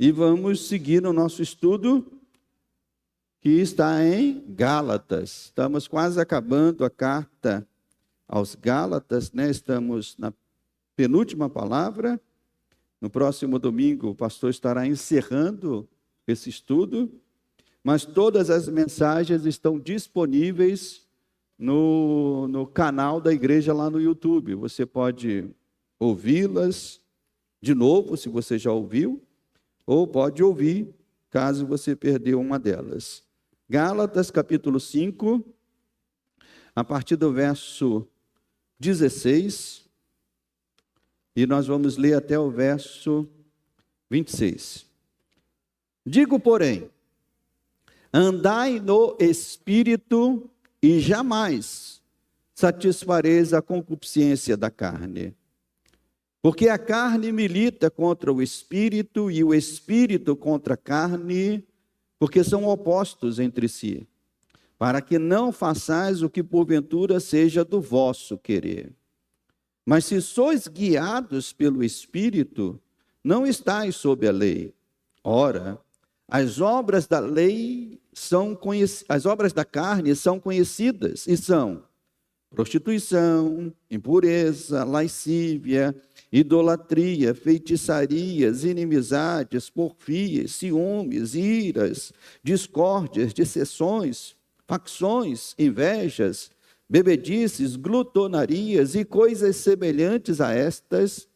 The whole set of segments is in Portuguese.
E vamos seguir no nosso estudo, que está em Gálatas. Estamos quase acabando a carta aos Gálatas, né? Estamos na penúltima palavra. No próximo domingo, o pastor estará encerrando esse estudo, mas todas as mensagens estão disponíveis no canal da igreja lá no YouTube. Você pode ouvi-las de novo, se você já ouviu, ou pode ouvir, caso você perdeu uma delas. Gálatas, capítulo 5, a partir do verso 16, e nós vamos ler até o verso 26. Digo, porém, andai no Espírito e jamais satisfareis a concupiscência da carne. Porque a carne milita contra o Espírito e o Espírito contra a carne, porque são opostos entre si, para que não façais o que porventura seja do vosso querer. Mas se sois guiados pelo Espírito, não estáis sob a lei. Ora, as obras da lei as obras da carne são conhecidas e são prostituição, impureza, lascívia, idolatria, feitiçarias, inimizades, porfias, ciúmes, iras, discórdias, dissensões, facções, invejas, bebedices, glutonarias e coisas semelhantes a estas,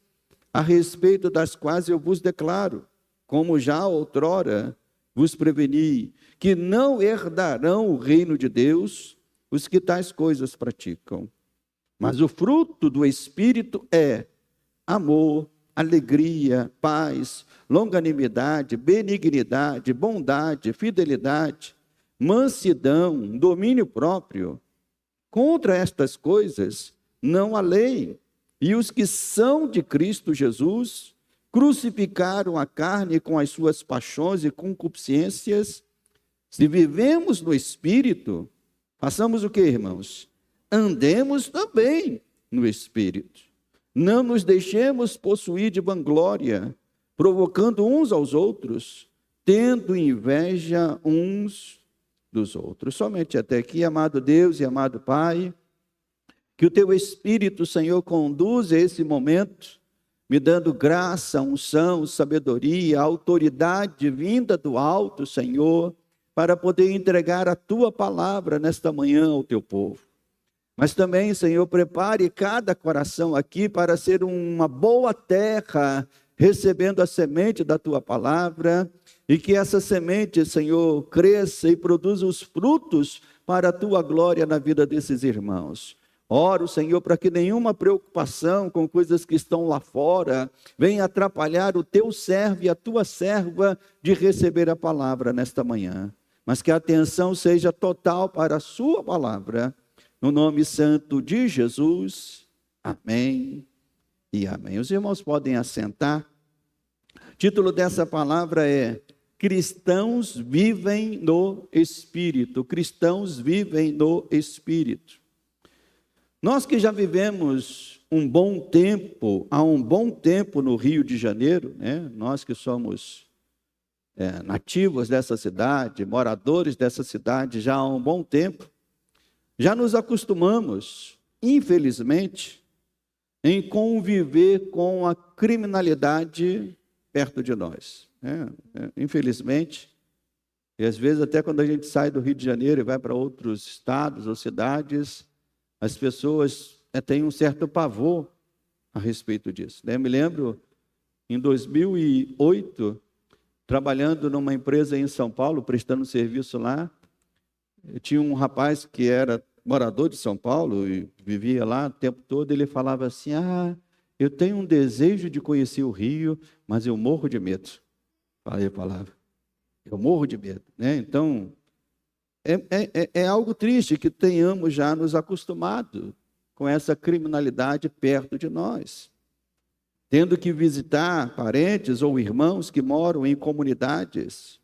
a respeito das quais eu vos declaro, como já outrora vos preveni, que não herdarão o reino de Deus os que tais coisas praticam. Mas o fruto do Espírito é amor, alegria, paz, longanimidade, benignidade, bondade, fidelidade, mansidão, domínio próprio. Contra estas coisas não há lei. E os que são de Cristo Jesus crucificaram a carne com as suas paixões e concupiscências. Se vivemos no Espírito, façamos o que, irmãos? Andemos também no Espírito. Não nos deixemos possuir de vanglória, provocando uns aos outros, tendo inveja uns dos outros. Somente até aqui, amado Deus e amado Pai, que o Teu Espírito, Senhor, conduza esse momento, me dando graça, unção, sabedoria, autoridade vinda do alto, Senhor, para poder entregar a Tua palavra nesta manhã ao Teu povo. Mas também, Senhor, prepare cada coração aqui para ser uma boa terra, recebendo a semente da Tua palavra, e que essa semente, Senhor, cresça e produza os frutos para a Tua glória na vida desses irmãos. Oro, Senhor, para que nenhuma preocupação com coisas que estão lá fora venha atrapalhar o Teu servo e a Tua serva de receber a palavra nesta manhã. Mas que a atenção seja total para a Sua palavra. No nome santo de Jesus, amém e amém. Os irmãos podem assentar. O título dessa palavra é Cristãos vivem no Espírito. Cristãos vivem no Espírito. Nós que já vivemos há um bom tempo no Rio de Janeiro, né? Nós que somos nativos dessa cidade, moradores dessa cidade já há um bom tempo, já nos acostumamos, infelizmente, em conviver com a criminalidade perto de nós. Infelizmente, e às vezes até quando a gente sai do Rio de Janeiro e vai para outros estados ou cidades, as pessoas têm um certo pavor a respeito disso. Eu me lembro, em 2008, trabalhando numa empresa em São Paulo, prestando serviço lá, eu tinha um rapaz que era morador de São Paulo e vivia lá o tempo todo. Ele falava assim: eu tenho um desejo de conhecer o Rio, mas eu morro de medo. Falei a palavra. Eu morro de medo, né? Então, é algo triste que tenhamos já nos acostumado com essa criminalidade perto de nós. Tendo que visitar parentes ou irmãos que moram em comunidades,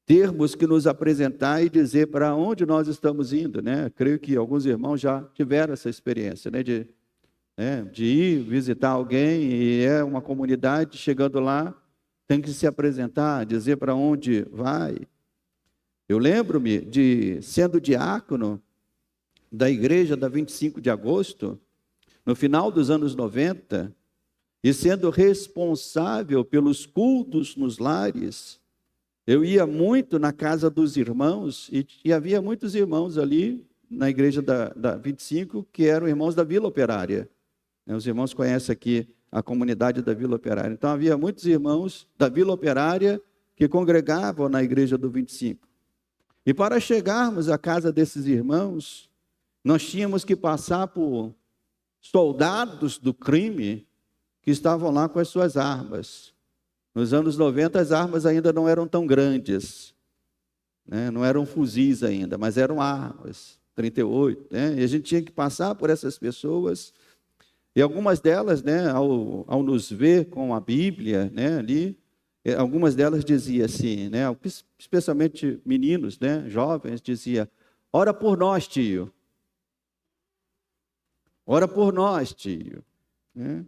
termos que nos apresentar e dizer para onde nós estamos indo, né? Creio que alguns irmãos já tiveram essa experiência, né? De ir visitar alguém e é uma comunidade, chegando lá, tem que se apresentar, dizer para onde vai. Eu lembro-me de, sendo diácono da igreja da 25 de agosto, no final dos anos 90, e sendo responsável pelos cultos nos lares, eu ia muito na casa dos irmãos, e havia muitos irmãos ali na igreja da 25, que eram irmãos da Vila Operária. Os irmãos conhecem aqui a comunidade da Vila Operária. Então, havia muitos irmãos da Vila Operária que congregavam na igreja do 25. E para chegarmos à casa desses irmãos, nós tínhamos que passar por soldados do crime que estavam lá com as suas armas. Nos anos 90, as armas ainda não eram tão grandes, né? Não eram fuzis ainda, mas eram armas, 38. Né? E a gente tinha que passar por essas pessoas. E algumas delas, né, ao nos ver com a Bíblia, né, ali, algumas delas diziam assim, né, especialmente meninos, né, jovens, dizia: ora por nós, tio. Ora por nós, tio. Né?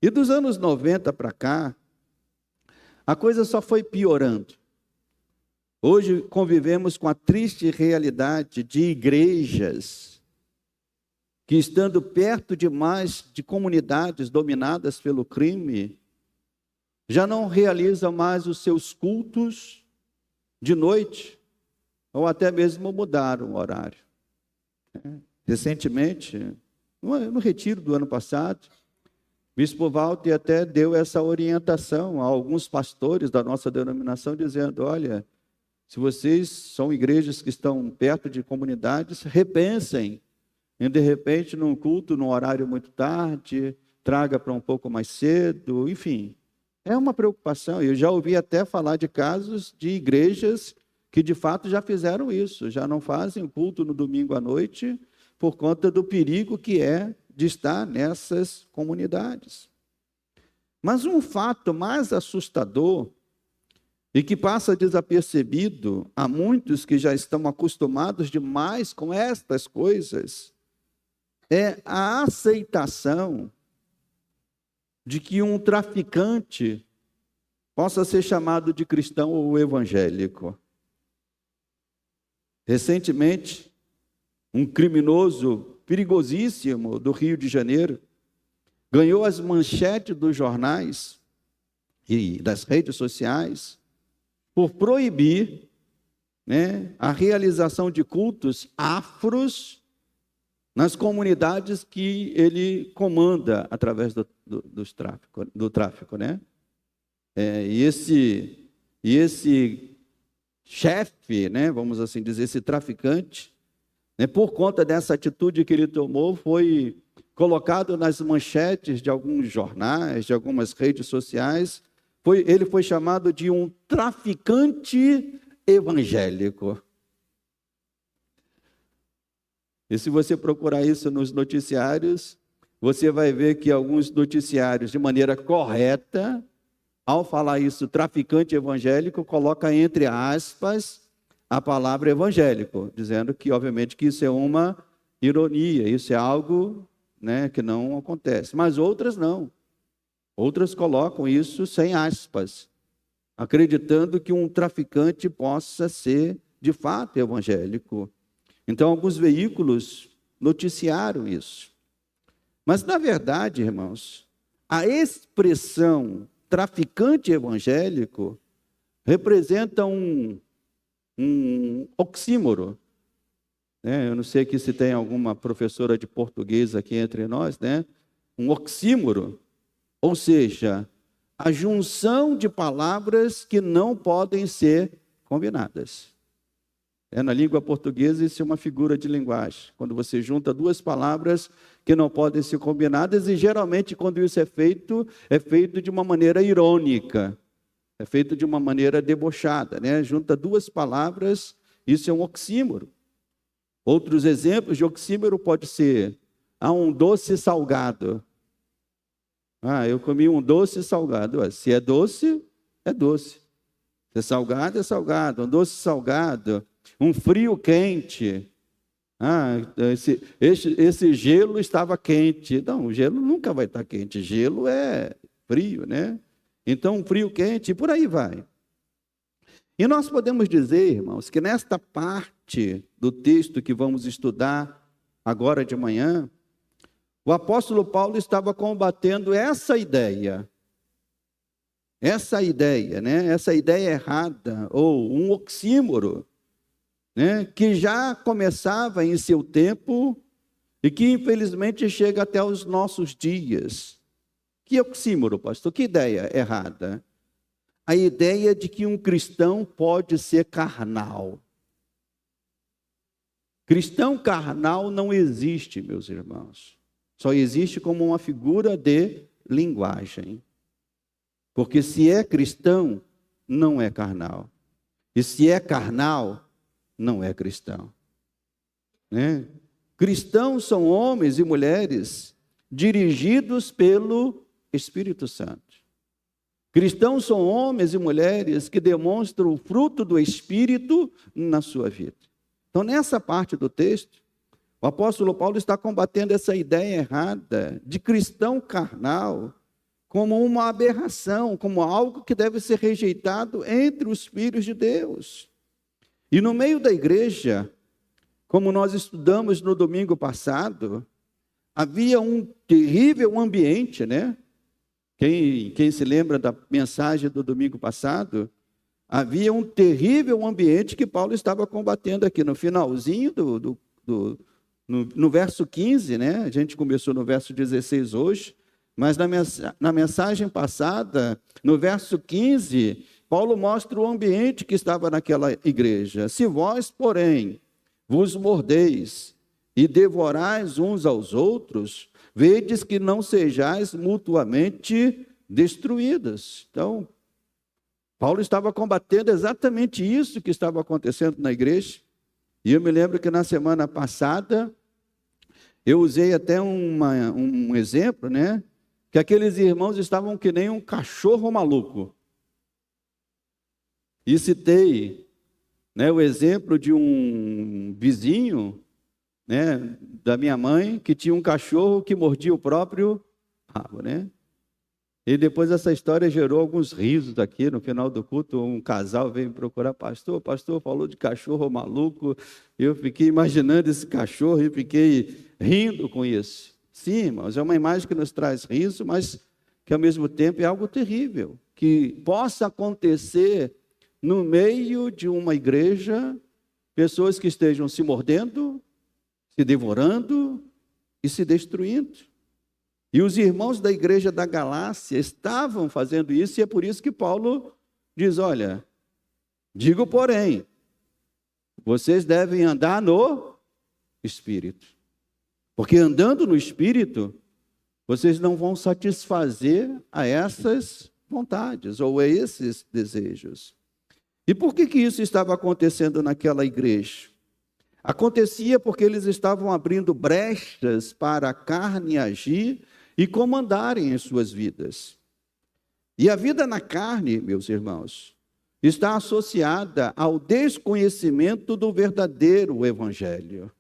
E dos anos 90 para cá, a coisa só foi piorando. Hoje convivemos com a triste realidade de igrejas que, estando perto demais de comunidades dominadas pelo crime, já não realizam mais os seus cultos de noite, ou até mesmo mudaram o horário. Recentemente, no retiro do ano passado, o bispo Walter até deu essa orientação a alguns pastores da nossa denominação, dizendo: olha, se vocês são igrejas que estão perto de comunidades, repensem em, de repente, num culto, num horário muito tarde, traga para um pouco mais cedo, enfim. É uma preocupação. Eu já ouvi até falar de casos de igrejas que, de fato, já fizeram isso, já não fazem o culto no domingo à noite, por conta do perigo que é de estar nessas comunidades. Mas um fato mais assustador, e que passa desapercebido a muitos que já estão acostumados demais com estas coisas, é a aceitação de que um traficante possa ser chamado de cristão ou evangélico. Recentemente, um criminoso perigosíssimo do Rio de Janeiro ganhou as manchetes dos jornais e das redes sociais por proibir, né, a realização de cultos afros nas comunidades que ele comanda através do tráfico, né? E esse chefe, né, vamos assim dizer, esse traficante, né, por conta dessa atitude que ele tomou, foi colocado nas manchetes de alguns jornais, de algumas redes sociais. Ele foi chamado de um traficante evangélico. E se você procurar isso nos noticiários, você vai ver que alguns noticiários, de maneira correta, ao falar isso, traficante evangélico, coloca entre aspas a palavra evangélico, dizendo que, obviamente, que isso é uma ironia, isso é algo, né, que não acontece. Mas outras não. Outras colocam isso sem aspas, acreditando que um traficante possa ser, de fato, evangélico. Então, alguns veículos noticiaram isso. Mas, na verdade, irmãos, a expressão traficante evangélico representa um oxímoro. Eu não sei aqui se tem alguma professora de português aqui entre nós, né? Um oxímoro. Ou seja, a junção de palavras que não podem ser combinadas. Na língua portuguesa, isso é uma figura de linguagem. Quando você junta duas palavras que não podem ser combinadas, e geralmente, quando isso é feito de uma maneira irônica, é feito de uma maneira debochada, né? Junta duas palavras, isso é um oxímoro. Outros exemplos de oxímoro pode ser um doce salgado. Eu comi um doce salgado. Se é doce, é doce. Se é salgado, é salgado. Um doce salgado. Um frio quente. Esse gelo estava quente. Não, o gelo nunca vai estar quente. Gelo é frio, né? Então, frio, quente, e por aí vai. E nós podemos dizer, irmãos, que nesta parte do texto que vamos estudar agora de manhã, o apóstolo Paulo estava combatendo essa ideia, né? Essa ideia errada, ou um oxímoro, né? Que já começava em seu tempo e que infelizmente chega até os nossos dias. Que oxímoro, pastor? Que ideia errada? A ideia de que um cristão pode ser carnal. Cristão carnal não existe, meus irmãos. Só existe como uma figura de linguagem. Porque se é cristão, não é carnal. E se é carnal, não é cristão. Né? Cristãos são homens e mulheres dirigidos pelo Espírito Santo. Cristãos são homens e mulheres que demonstram o fruto do Espírito na sua vida. Então, nessa parte do texto, o apóstolo Paulo está combatendo essa ideia errada de cristão carnal como uma aberração, como algo que deve ser rejeitado entre os filhos de Deus. E no meio da igreja, como nós estudamos no domingo passado, havia um terrível ambiente, né? Quem se lembra da mensagem do domingo passado, havia um terrível ambiente que Paulo estava combatendo aqui no finalzinho no verso 15, né? A gente começou no verso 16 hoje, mas na mensagem passada, no verso 15, Paulo mostra o ambiente que estava naquela igreja. Se vós, porém, vos mordeis e devorais uns aos outros, vedes que não sejais mutuamente destruídos. Então, Paulo estava combatendo exatamente isso que estava acontecendo na igreja. E eu me lembro que na semana passada, eu usei até um exemplo, né? Que aqueles irmãos estavam que nem um cachorro maluco. E citei, né, o exemplo de um vizinho, né, da minha mãe, que tinha um cachorro que mordia o próprio rabo, né? E depois essa história gerou alguns risos aqui no final do culto. Um casal veio me procurar, pastor, o pastor falou de cachorro maluco. Eu fiquei imaginando esse cachorro e fiquei rindo com isso. Sim, irmãos, é uma imagem que nos traz riso, mas que ao mesmo tempo é algo terrível, que possa acontecer no meio de uma igreja, pessoas que estejam se mordendo, se devorando e se destruindo. E os irmãos da igreja da Galácia estavam fazendo isso, e é por isso que Paulo diz, olha, digo porém, vocês devem andar no Espírito. Porque andando no Espírito, vocês não vão satisfazer a essas vontades ou a esses desejos. E por que isso estava acontecendo naquela igreja? Acontecia porque eles estavam abrindo brechas para a carne agir e comandarem em suas vidas. E a vida na carne, meus irmãos, está associada ao desconhecimento do verdadeiro evangelho.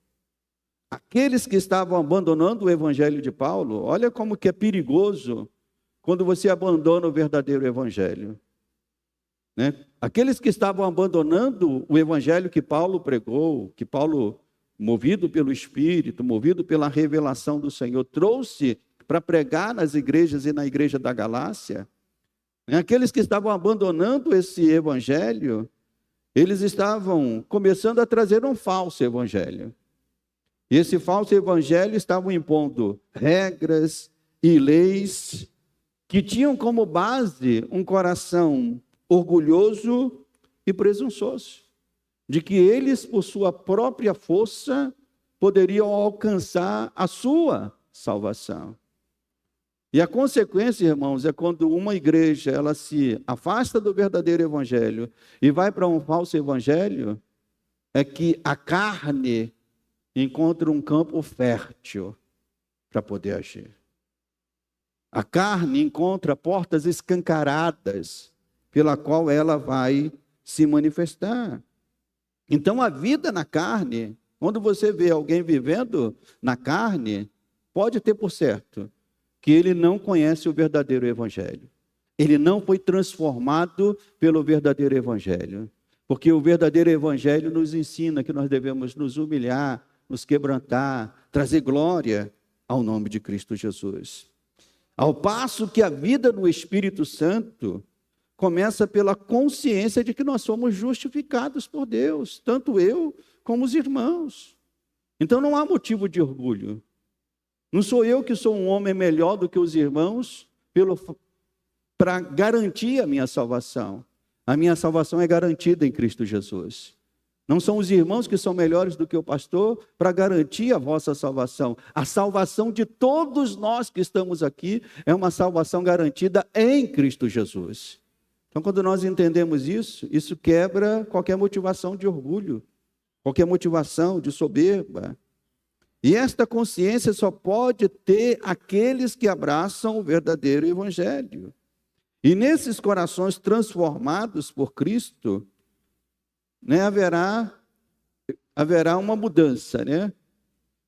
Aqueles que estavam abandonando o evangelho de Paulo, olha como que é perigoso quando você abandona o verdadeiro evangelho. Né? Aqueles que estavam abandonando o evangelho que Paulo pregou, que Paulo, movido pelo Espírito, movido pela revelação do Senhor, trouxe para pregar nas igrejas e na igreja da Galácia, né? Aqueles que estavam abandonando esse evangelho, eles estavam começando a trazer um falso evangelho. E esse falso evangelho estava impondo regras e leis que tinham como base um coração orgulhoso e presunçoso, de que eles, por sua própria força, poderiam alcançar a sua salvação. E a consequência, irmãos, é quando uma igreja ela se afasta do verdadeiro evangelho e vai para um falso evangelho, é que a carne encontra um campo fértil para poder agir. A carne encontra portas escancaradas pela qual ela vai se manifestar. Então, a vida na carne, quando você vê alguém vivendo na carne, pode ter por certo que ele não conhece o verdadeiro evangelho. ele não foi transformado pelo verdadeiro evangelho. Porque o verdadeiro evangelho nos ensina que nós devemos nos humilhar, nos quebrantar, trazer glória ao nome de Cristo Jesus. Ao passo que a vida no Espírito Santo começa pela consciência de que nós somos justificados por Deus, tanto eu como os irmãos. Então não há motivo de orgulho. Não sou eu que sou um homem melhor do que os irmãos para garantir a minha salvação. A minha salvação é garantida em Cristo Jesus. Não são os irmãos que são melhores do que o pastor para garantir a vossa salvação. A salvação de todos nós que estamos aqui é uma salvação garantida em Cristo Jesus. Então, quando nós entendemos isso, isso quebra qualquer motivação de orgulho, qualquer motivação de soberba. E esta consciência só pode ter aqueles que abraçam o verdadeiro evangelho. E nesses corações transformados por Cristo, né, haverá uma mudança, né?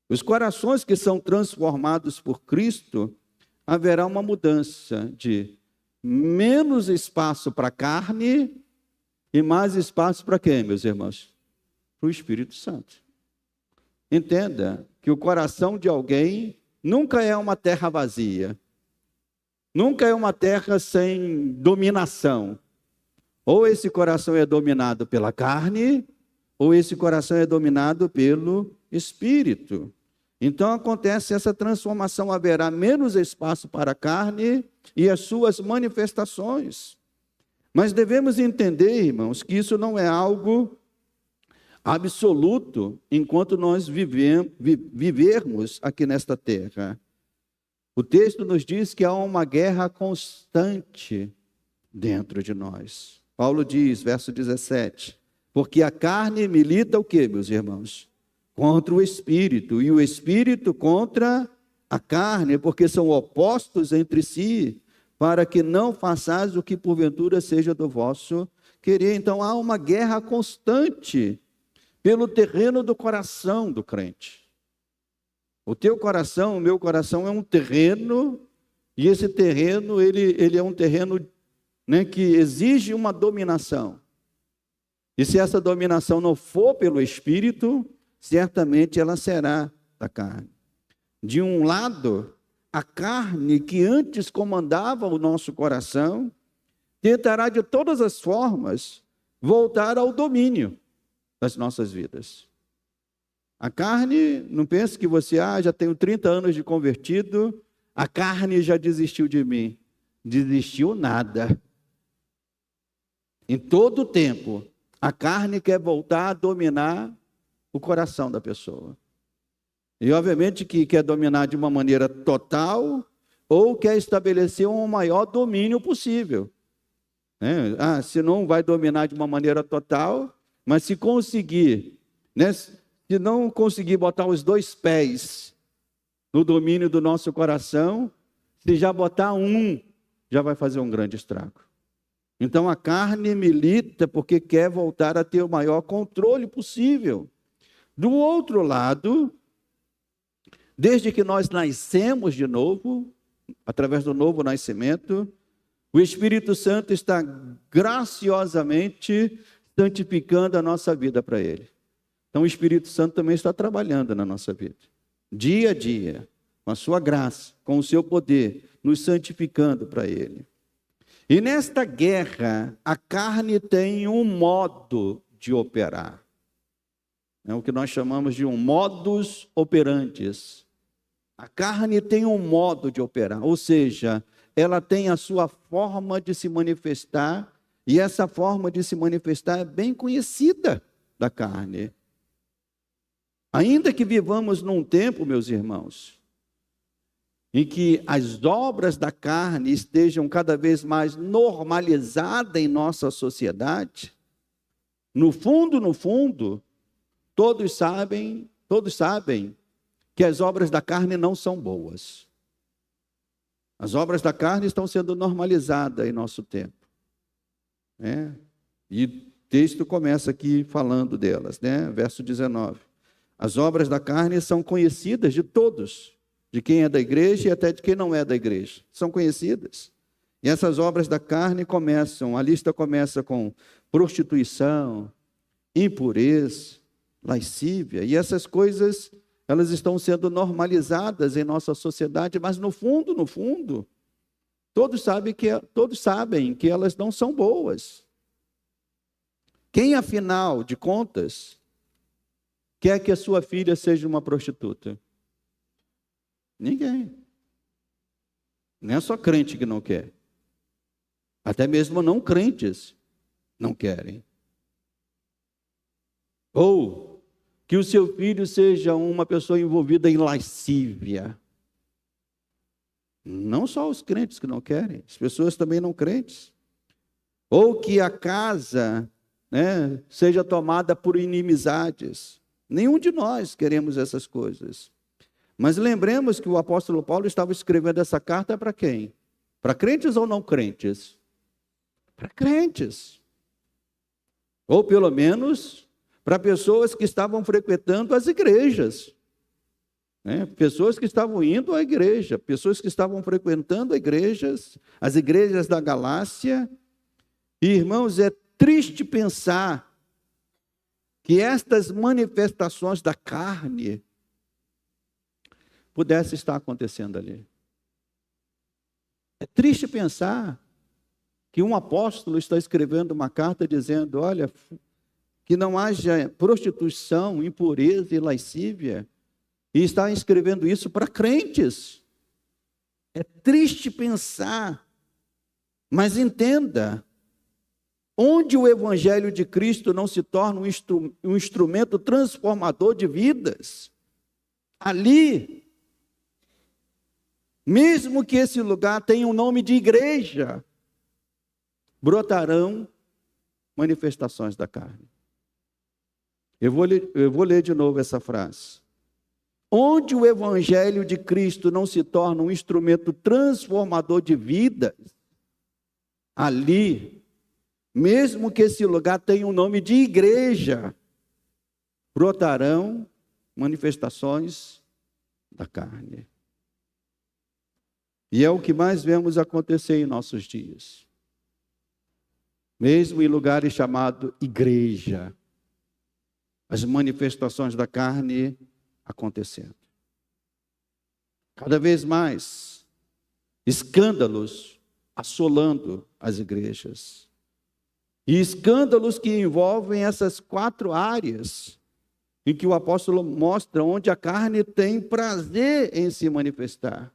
Os corações que são transformados por Cristo, haverá uma mudança de menos espaço para a carne e mais espaço para quem, meus irmãos? Para o Espírito Santo. Entenda que o coração de alguém nunca é uma terra vazia. Nunca é uma terra sem dominação. Ou esse coração é dominado pela carne, ou esse coração é dominado pelo Espírito. Então acontece essa transformação, haverá menos espaço para a carne e as suas manifestações. Mas devemos entender, irmãos, que isso não é algo absoluto enquanto nós vivermos aqui nesta terra. O texto nos diz que há uma guerra constante dentro de nós. Paulo diz, verso 17, porque a carne milita o quê, meus irmãos? Contra o Espírito, e o Espírito contra a carne, porque são opostos entre si, para que não façais o que porventura seja do vosso querer. Então há uma guerra constante pelo terreno do coração do crente. O teu coração, o meu coração é um terreno, e esse terreno, ele é um terreno, né, que exige uma dominação. E se essa dominação não for pelo Espírito, certamente ela será da carne. De um lado, a carne que antes comandava o nosso coração, tentará de todas as formas voltar ao domínio das nossas vidas. A carne, não pense que você, já tenho 30 anos de convertido, a carne já desistiu de mim. Desistiu nada. Em todo o tempo, a carne quer voltar a dominar o coração da pessoa. E obviamente que quer dominar de uma maneira total, ou quer estabelecer um maior domínio possível. Se não vai dominar de uma maneira total, mas se conseguir, né? Se não conseguir botar os dois pés no domínio do nosso coração, se já botar um, já vai fazer um grande estrago. Então a carne milita porque quer voltar a ter o maior controle possível. Do outro lado, desde que nós nascemos de novo, através do novo nascimento, o Espírito Santo está graciosamente santificando a nossa vida para Ele. Então o Espírito Santo também está trabalhando na nossa vida, dia a dia, com a sua graça, com o seu poder, nos santificando para Ele. E nesta guerra, a carne tem um modo de operar. É o que nós chamamos de um modus operandi. A carne tem um modo de operar, ou seja, ela tem a sua forma de se manifestar, e essa forma de se manifestar é bem conhecida da carne. Ainda que vivamos num tempo, meus irmãos, em que as obras da carne estejam cada vez mais normalizadas em nossa sociedade, no fundo, todos sabem que as obras da carne não são boas. As obras da carne estão sendo normalizadas em nosso tempo. E o texto começa aqui falando delas, verso 19. As obras da carne são conhecidas de todos, de quem é da igreja e até de quem não é da igreja. São conhecidas. E essas obras da carne começam, a lista começa com prostituição, impureza, lascívia, e essas coisas, elas estão sendo normalizadas em nossa sociedade, mas no fundo, todos sabem que elas não são boas. Quem, afinal de contas, quer que a sua filha seja uma prostituta? Ninguém. Não é só crente que não quer. Até mesmo não crentes não querem. Ou que o seu filho seja uma pessoa envolvida em lascívia. Não só os crentes que não querem, as pessoas também não crentes. Ou que a casa, seja tomada por inimizades. Nenhum de nós queremos essas coisas. Mas lembremos que o apóstolo Paulo estava escrevendo essa carta para quem? Para crentes ou não crentes? Para crentes. Ou pelo menos para pessoas que estavam frequentando as igrejas. Pessoas que estavam indo à igreja, pessoas que estavam frequentando as igrejas da Galácia. E, irmãos, é triste pensar que estas manifestações da carne pudessem estar acontecendo ali. É triste pensar que um apóstolo está escrevendo uma carta dizendo, olha, que não haja prostituição, impureza e lascívia, e está escrevendo isso para crentes. É triste pensar, mas entenda, onde o evangelho de Cristo não se torna um instrumento transformador de vidas, ali, mesmo que esse lugar tenha o nome de igreja, brotarão manifestações da carne. Eu vou ler de novo essa frase. Onde o evangelho de Cristo não se torna um instrumento transformador de vidas, ali, mesmo que esse lugar tenha o nome de igreja, brotarão manifestações da carne. E é o que mais vemos acontecer em nossos dias. Mesmo em lugares chamados igreja, as manifestações da carne acontecendo. Cada vez mais, escândalos assolando as igrejas. E escândalos que envolvem essas 4 áreas em que o apóstolo mostra onde a carne tem prazer em se manifestar.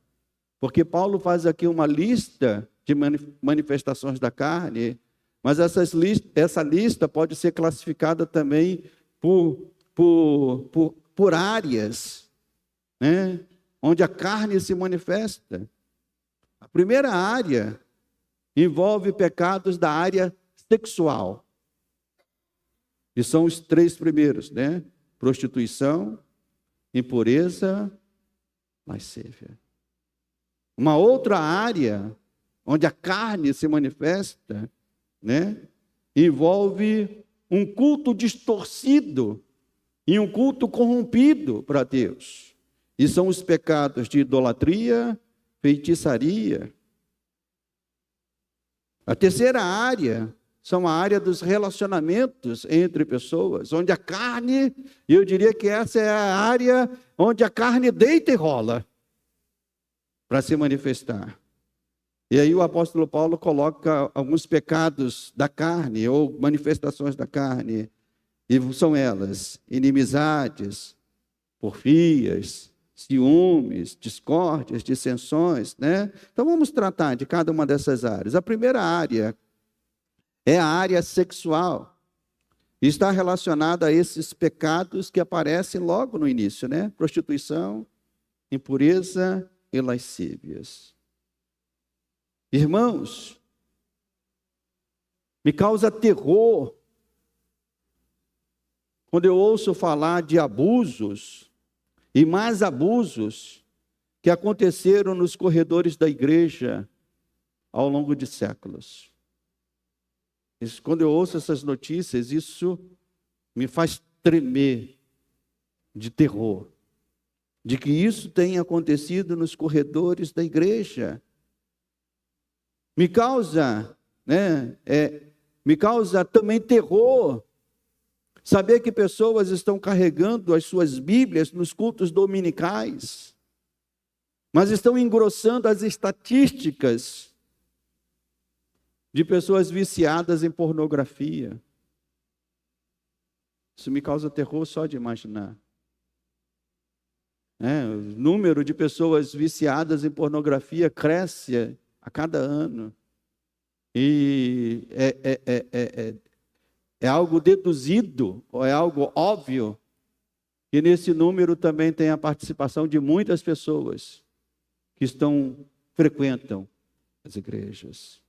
Porque Paulo faz aqui uma lista de manifestações da carne, mas essa lista pode ser classificada também por áreas, onde a carne se manifesta. A primeira área envolve pecados da área sexual. E são os 3 primeiros, Prostituição, impureza, lascívia. Uma outra área onde a carne se manifesta, envolve um culto distorcido e um culto corrompido para Deus. E são os pecados de idolatria, feitiçaria. A terceira área são a área dos relacionamentos entre pessoas, onde a carne, eu diria que essa é a área onde a carne deita e rola para se manifestar. E aí o apóstolo Paulo coloca alguns pecados da carne, ou manifestações da carne, e são elas: inimizades, porfias, ciúmes, discórdias, dissensões, Então vamos tratar de cada uma dessas áreas. A primeira área é a área sexual. E está relacionada a esses pecados que aparecem logo no início, Prostituição, impureza e lascívias. Irmãos, me causa terror quando eu ouço falar de abusos, e mais abusos, que aconteceram nos corredores da igreja ao longo de séculos. Quando eu ouço essas notícias, isso me faz tremer de terror, de que isso tenha acontecido nos corredores da igreja. Me causa, me causa também terror saber que pessoas estão carregando as suas Bíblias nos cultos dominicais, mas estão engrossando as estatísticas de pessoas viciadas em pornografia. Isso me causa terror só de imaginar. O número de pessoas viciadas em pornografia cresce a cada ano. E é algo deduzido, ou é algo óbvio, que nesse número também tem a participação de muitas pessoas que frequentam as igrejas.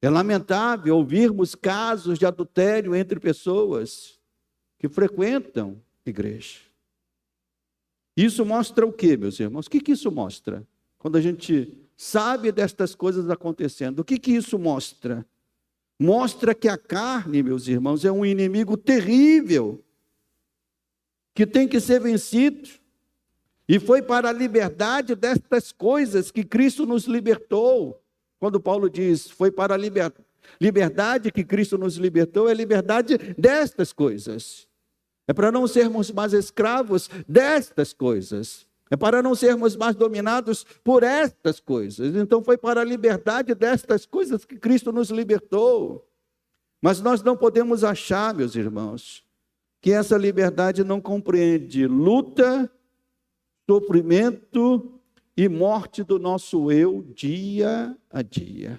É lamentável ouvirmos casos de adultério entre pessoas que frequentam a igreja. Isso mostra o quê, meus irmãos? O que isso mostra? Quando a gente sabe destas coisas acontecendo, o que isso mostra? Mostra que a carne, meus irmãos, é um inimigo terrível, que tem que ser vencido. E foi para a liberdade destas coisas que Cristo nos libertou. Quando Paulo diz, foi para a liberdade que Cristo nos libertou, é a liberdade destas coisas. É para não sermos mais escravos destas coisas. É para não sermos mais dominados por estas coisas. Então foi para a liberdade destas coisas que Cristo nos libertou. Mas nós não podemos achar, meus irmãos, que essa liberdade não compreende luta, sofrimento e morte do nosso eu dia a dia.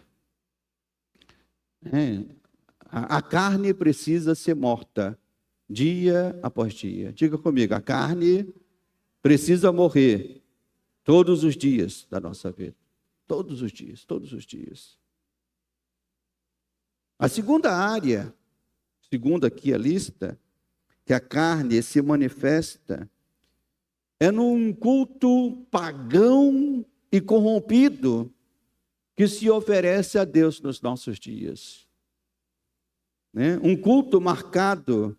A carne precisa ser morta dia após dia. Diga comigo, a carne precisa morrer todos os dias da nossa vida. Todos os dias, todos os dias. A segunda área, segundo aqui a lista, que a carne se manifesta, é num culto pagão e corrompido que se oferece a Deus nos nossos dias. Um culto marcado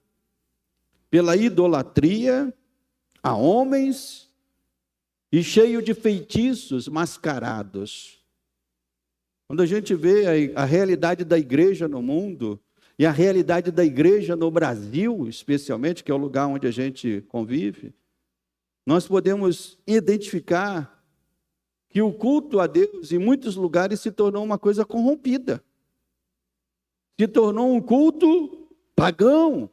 pela idolatria a homens e cheio de feitiços mascarados. Quando a gente vê a realidade da igreja no mundo, e a realidade da igreja no Brasil, especialmente, que é o lugar onde a gente convive, nós podemos identificar que o culto a Deus, em muitos lugares, se tornou uma coisa corrompida. Se tornou um culto pagão.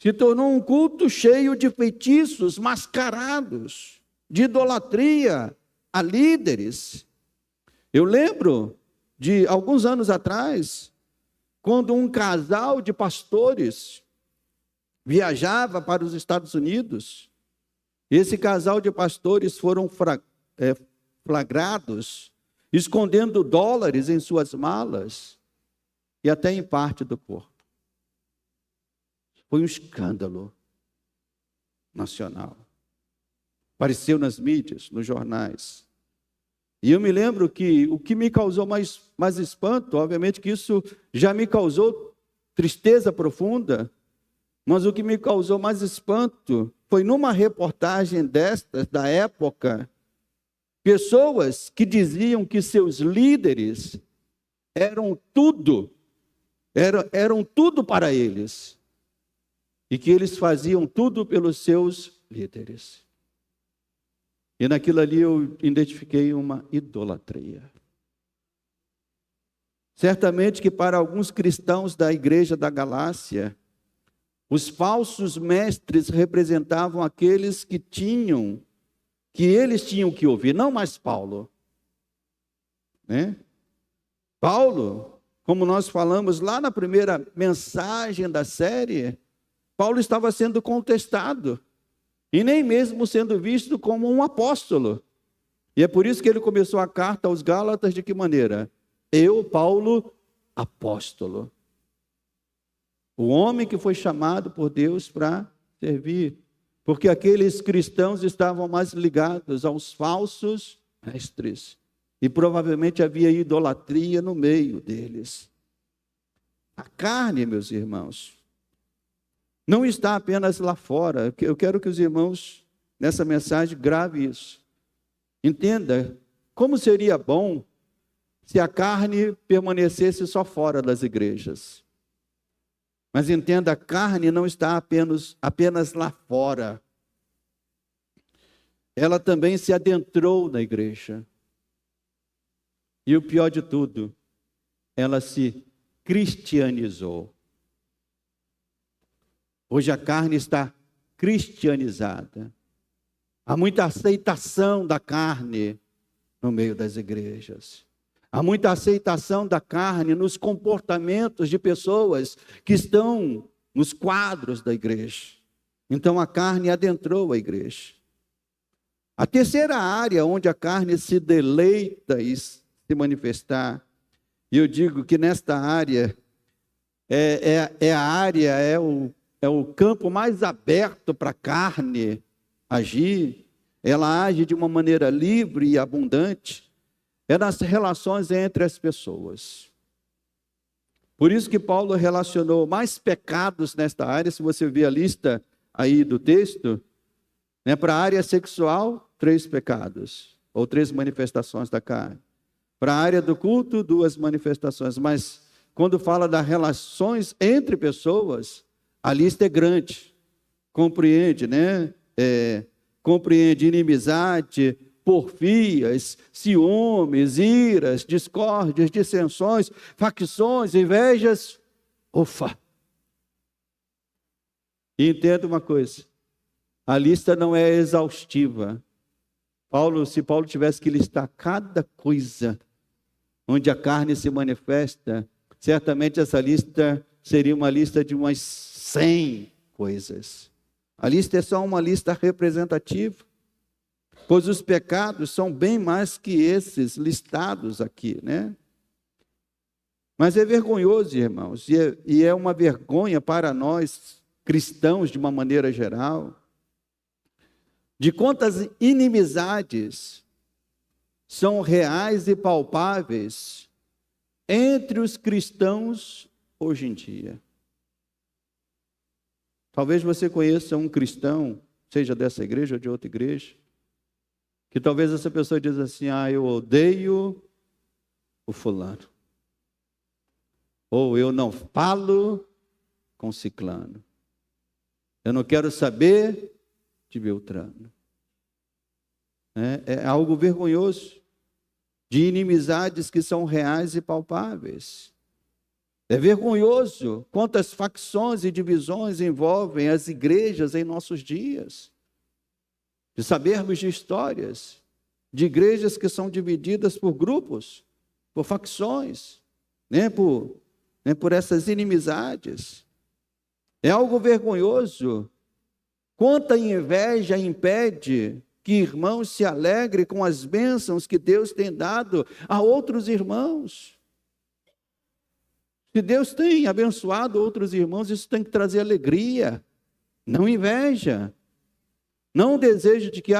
Se tornou um culto cheio de feitiços mascarados, de idolatria a líderes. Eu lembro de alguns anos atrás, quando um casal de pastores viajava para os Estados Unidos. Esse casal de pastores foram flagrados escondendo dólares em suas malas e até em parte do corpo. Foi um escândalo nacional. Apareceu nas mídias, nos jornais. E eu me lembro que o que me causou mais espanto, obviamente que isso já me causou tristeza profunda, mas o que me causou mais espanto foi numa reportagem destas, da época, pessoas que diziam que seus líderes eram tudo para eles. E que eles faziam tudo pelos seus líderes. E naquilo ali eu identifiquei uma idolatria. Certamente que para alguns cristãos da igreja da Galácia, os falsos mestres representavam aqueles que eles tinham que ouvir, não mais Paulo. Paulo, como nós falamos lá na primeira mensagem da série, Paulo estava sendo contestado. E nem mesmo sendo visto como um apóstolo. E é por isso que ele começou a carta aos Gálatas de que maneira? Eu, Paulo, apóstolo. O homem que foi chamado por Deus para servir. Porque aqueles cristãos estavam mais ligados aos falsos mestres. E provavelmente havia idolatria no meio deles. A carne, meus irmãos, não está apenas lá fora. Eu quero que os irmãos, nessa mensagem, grave isso. Entenda como seria bom se a carne permanecesse só fora das igrejas. Mas entenda, a carne não está apenas lá fora. Ela também se adentrou na igreja. E o pior de tudo, ela se cristianizou. Hoje a carne está cristianizada. Há muita aceitação da carne no meio das igrejas. Há muita aceitação da carne nos comportamentos de pessoas que estão nos quadros da igreja. Então a carne adentrou a igreja. A terceira área onde a carne se deleita e se manifestar, e eu digo que nesta área é o campo mais aberto para a carne agir. Ela age de uma maneira livre e abundante. É nas relações entre as pessoas. Por isso que Paulo relacionou mais pecados nesta área. Se você ver a lista aí do texto, né, para a área sexual, 3 pecados, ou 3 manifestações da carne. Para a área do culto, 2 manifestações. Mas quando fala das relações entre pessoas, a lista é grande. Compreende, né? Compreende inimizade, porfias, ciúmes, iras, discórdias, dissensões, facções, invejas. Ufa! E entenda uma coisa, a lista não é exaustiva. Se Paulo tivesse que listar cada coisa onde a carne se manifesta, certamente essa lista seria uma lista de umas 100 coisas. A lista é só uma lista representativa, pois os pecados são bem mais que esses listados aqui, né? Mas é vergonhoso, irmãos, e é uma vergonha para nós, cristãos de uma maneira geral, de quantas inimizades são reais e palpáveis entre os cristãos hoje em dia. Talvez você conheça um cristão, seja dessa igreja ou de outra igreja, que talvez essa pessoa diz assim: eu odeio o fulano. Ou eu não falo com ciclano. Eu não quero saber de Beltrano. É algo vergonhoso, de inimizades que são reais e palpáveis. É vergonhoso quantas facções e divisões envolvem as igrejas em nossos dias. De sabermos de histórias, de igrejas que são divididas por grupos, por facções, por essas inimizades. É algo vergonhoso. Quanta inveja impede que irmãos se alegrem com as bênçãos que Deus tem dado a outros irmãos. Se Deus tem abençoado outros irmãos, isso tem que trazer alegria, não inveja. Não o desejo de que,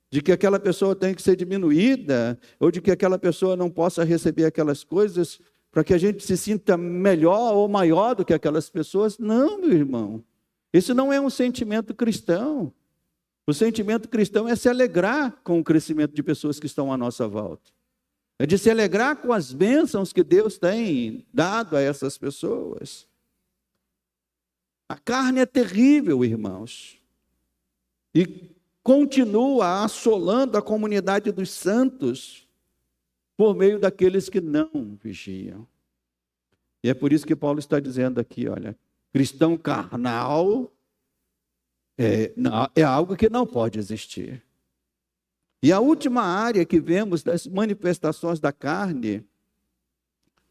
de que aquela pessoa tem que ser diminuída, ou de que aquela pessoa não possa receber aquelas coisas, para que a gente se sinta melhor ou maior do que aquelas pessoas. Não, meu irmão. Isso não é um sentimento cristão. O sentimento cristão é se alegrar com o crescimento de pessoas que estão à nossa volta. É de se alegrar com as bênçãos que Deus tem dado a essas pessoas. A carne é terrível, irmãos. E continua assolando a comunidade dos santos por meio daqueles que não vigiam. E é por isso que Paulo está dizendo aqui, olha, cristão carnal é algo que não pode existir. E a última área que vemos das manifestações da carne,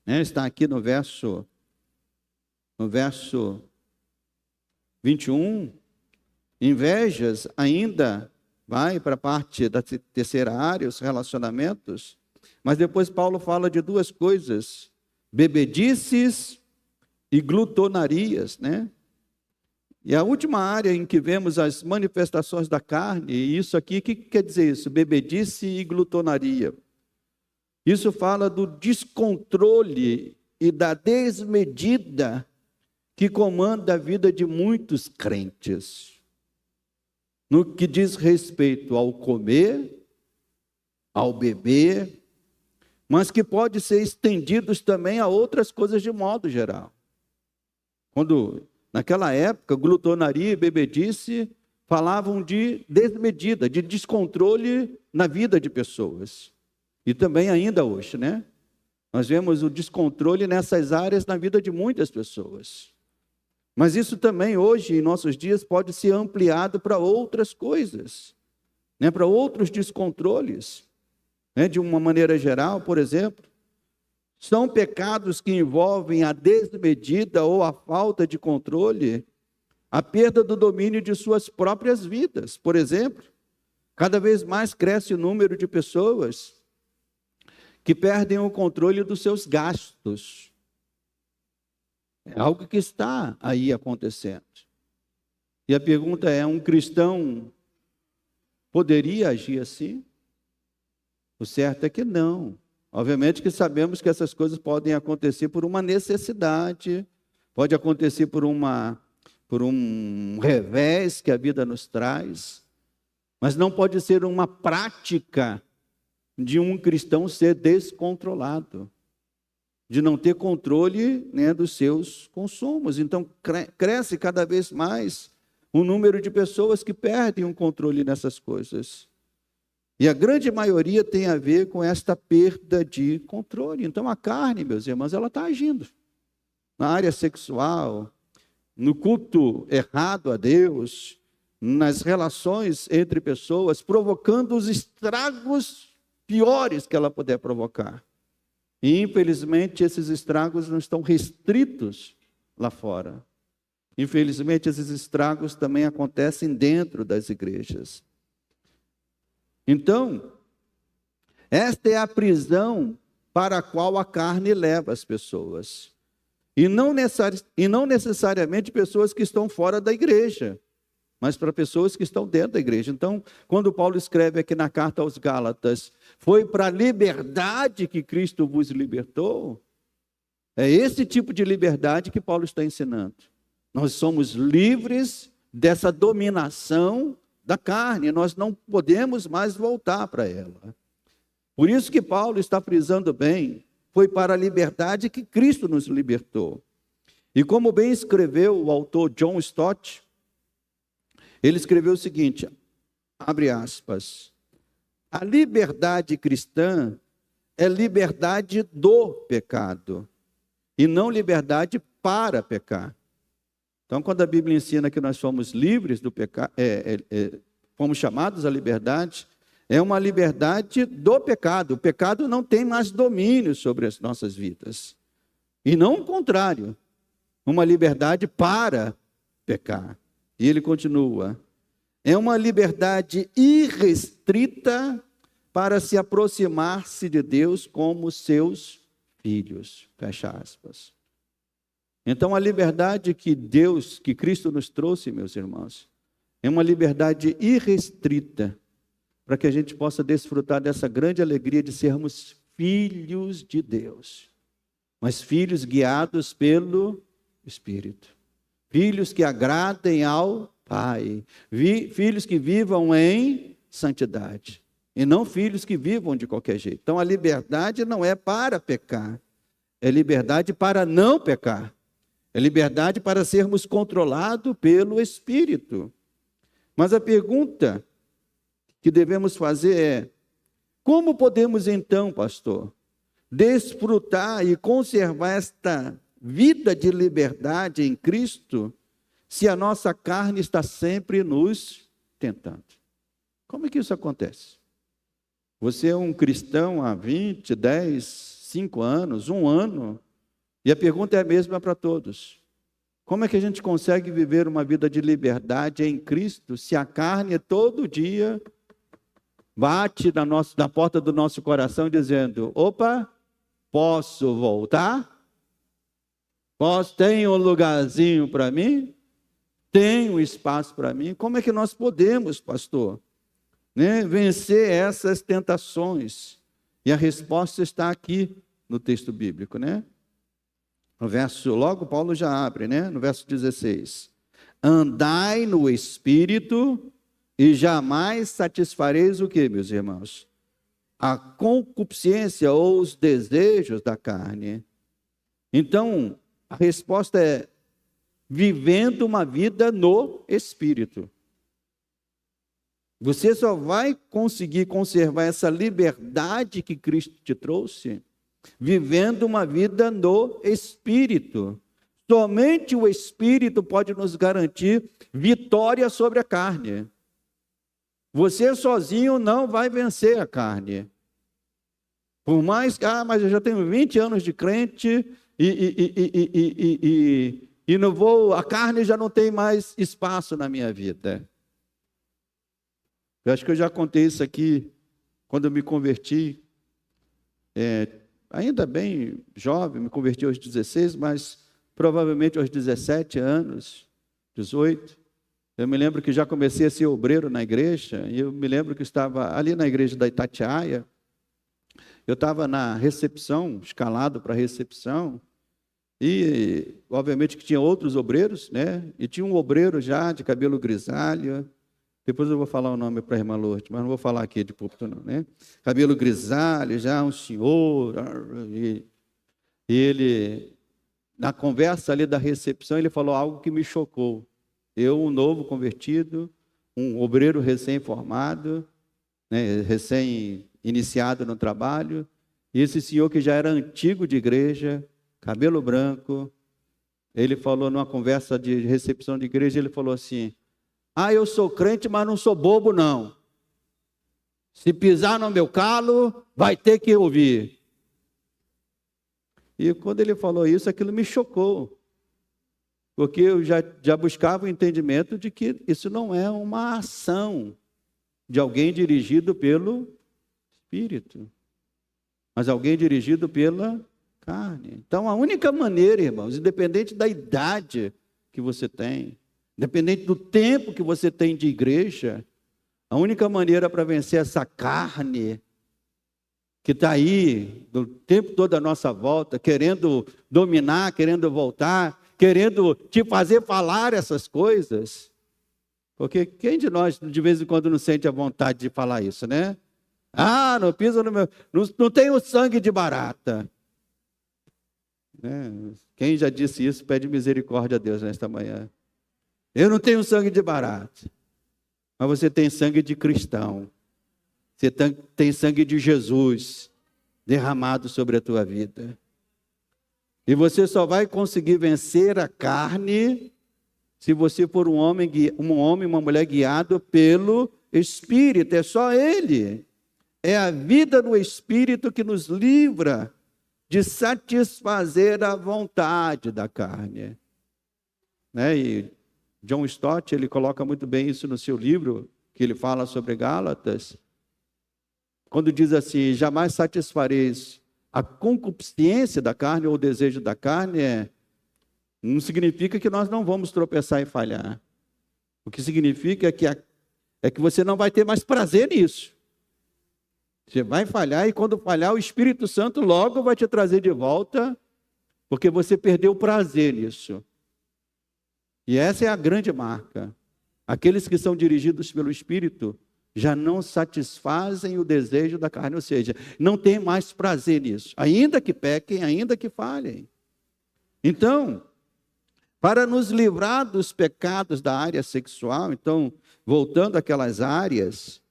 está aqui no verso 21, invejas ainda vai para a parte da terceira área, os relacionamentos, mas depois Paulo fala de 2 coisas, bebedices e glutonarias, né? E a última área em que vemos as manifestações da carne, e isso aqui, o que quer dizer isso? Bebedice e glutonaria. Isso fala do descontrole e da desmedida que comanda a vida de muitos crentes. No que diz respeito ao comer, ao beber, mas que pode ser estendidos também a outras coisas de modo geral. Quando, naquela época, glutonaria e bebedice falavam de desmedida, de descontrole na vida de pessoas. E também ainda hoje, né? Nós vemos o descontrole nessas áreas na vida de muitas pessoas. Mas isso também hoje, em nossos dias, pode ser ampliado para outras coisas, né? Para outros descontroles. De uma maneira geral, por exemplo, são pecados que envolvem a desmedida ou a falta de controle, a perda do domínio de suas próprias vidas. Por exemplo, cada vez mais cresce o número de pessoas que perdem o controle dos seus gastos. É algo que está aí acontecendo. E a pergunta é, um cristão poderia agir assim? O certo é que não. Obviamente que sabemos que essas coisas podem acontecer por uma necessidade, pode acontecer por um revés que a vida nos traz, mas não pode ser uma prática de um cristão ser descontrolado, de não ter controle, né, dos seus consumos. Então, cresce cada vez mais o número de pessoas que perdem o controle nessas coisas. E a grande maioria tem a ver com esta perda de controle. Então, a carne, meus irmãos, ela está agindo na área sexual, no culto errado a Deus, nas relações entre pessoas, provocando os estragos piores que ela puder provocar. E, infelizmente, esses estragos não estão restritos lá fora. Infelizmente, esses estragos também acontecem dentro das igrejas. Então, esta é a prisão para a qual a carne leva as pessoas. E não necessariamente pessoas que estão fora da igreja, mas para pessoas que estão dentro da igreja. Então, quando Paulo escreve aqui na carta aos Gálatas, foi para a liberdade que Cristo vos libertou, é esse tipo de liberdade que Paulo está ensinando. Nós somos livres dessa dominação da carne, nós não podemos mais voltar para ela. Por isso que Paulo está frisando bem, foi para a liberdade que Cristo nos libertou. E como bem escreveu o autor John Stott, ele escreveu o seguinte, abre aspas, a liberdade cristã é liberdade do pecado, e não liberdade para pecar. Então, quando a Bíblia ensina que nós somos livres do pecado, fomos chamados à liberdade, é uma liberdade do pecado. O pecado não tem mais domínio sobre as nossas vidas. E não o contrário, uma liberdade para pecar. E ele continua, é uma liberdade irrestrita para se aproximar-se de Deus como seus filhos. Fecha aspas. Então, a liberdade que Cristo nos trouxe, meus irmãos, é uma liberdade irrestrita para que a gente possa desfrutar dessa grande alegria de sermos filhos de Deus, mas filhos guiados pelo Espírito, filhos que agradem ao Pai, filhos que vivam em santidade, e não filhos que vivam de qualquer jeito. Então, a liberdade não é para pecar, é liberdade para não pecar. É liberdade para sermos controlados pelo Espírito. Mas a pergunta que devemos fazer é, como podemos então, pastor, desfrutar e conservar esta vida de liberdade em Cristo, se a nossa carne está sempre nos tentando? Como é que isso acontece? Você é um cristão há 20, 10, 5 anos, 1 ano, e a pergunta é a mesma para todos. Como é que a gente consegue viver uma vida de liberdade em Cristo se a carne todo dia bate na porta do nosso coração dizendo, opa, posso voltar? Tem um lugarzinho para mim? Tem um espaço para mim? Como é que nós podemos, pastor, vencer essas tentações? E a resposta está aqui no texto bíblico, No verso, logo Paulo já abre, no verso 16. Andai no Espírito e jamais satisfareis o quê, meus irmãos? a concupiscência ou os desejos da carne. Então, a resposta é vivendo uma vida no Espírito. Você só vai conseguir conservar essa liberdade que Cristo te trouxe vivendo uma vida no Espírito. Somente o Espírito pode nos garantir vitória sobre a carne. Você sozinho não vai vencer a carne. Por mais que, mas eu já tenho 20 anos de crente e não vou, a carne já não tem mais espaço na minha vida. Eu acho que eu já contei isso aqui quando eu me converti. Ainda bem jovem, me converti aos 16, mas provavelmente aos 17 anos, 18. Eu me lembro que já comecei a ser obreiro na igreja, e eu me lembro que estava ali na igreja da Itatiaia. Eu estava na recepção, escalado para a recepção, e obviamente que tinha outros obreiros, né? E tinha um obreiro já de cabelo grisalho. Depois eu vou falar o nome para a irmã Lourdes, mas não vou falar aqui de púlpito não, né? Cabelo grisalho, já um senhor, e ele, na conversa ali da recepção, ele falou algo que me chocou. Eu, um novo convertido, um obreiro recém-formado, né, recém-iniciado no trabalho, e esse senhor que já era antigo de igreja, cabelo branco, ele falou numa conversa de recepção de igreja, ele falou assim: eu sou crente, mas não sou bobo, não. Se pisar no meu calo, vai ter que ouvir. E quando ele falou isso, aquilo me chocou. Porque eu já buscava o entendimento de que isso não é uma ação de alguém dirigido pelo Espírito, mas alguém dirigido pela carne. Então, a única maneira, irmãos, independente da idade que você tem, independente do tempo que você tem de igreja, a única maneira para vencer essa carne que está aí, do tempo todo à nossa volta, querendo dominar, querendo voltar, querendo te fazer falar essas coisas. Porque quem de nós, de vez em quando, não sente a vontade de falar isso, né? Não pisa no meu... Não tenho sangue de barata. Né? Quem já disse isso, pede misericórdia a Deus nesta manhã. Eu não tenho sangue de barata. Mas você tem sangue de cristão. Você tem sangue de Jesus derramado sobre a tua vida. E você só vai conseguir vencer a carne se você for um homem e uma mulher guiado pelo Espírito. É só Ele. É a vida no Espírito que nos livra de satisfazer a vontade da carne. Né? E John Stott, ele coloca muito bem isso no seu livro, que ele fala sobre Gálatas, quando diz assim: jamais satisfareis a concupiscência da carne ou o desejo da carne, não significa que nós não vamos tropeçar e falhar. O que significa é que você não vai ter mais prazer nisso. Você vai falhar e quando falhar, o Espírito Santo logo vai te trazer de volta, porque você perdeu o prazer nisso. E essa é a grande marca. Aqueles que são dirigidos pelo Espírito já não satisfazem o desejo da carne, ou seja, não tem mais prazer nisso, ainda que pequem, ainda que falhem. Então, para nos livrar dos pecados da área sexual, então, voltando àquelas áreas,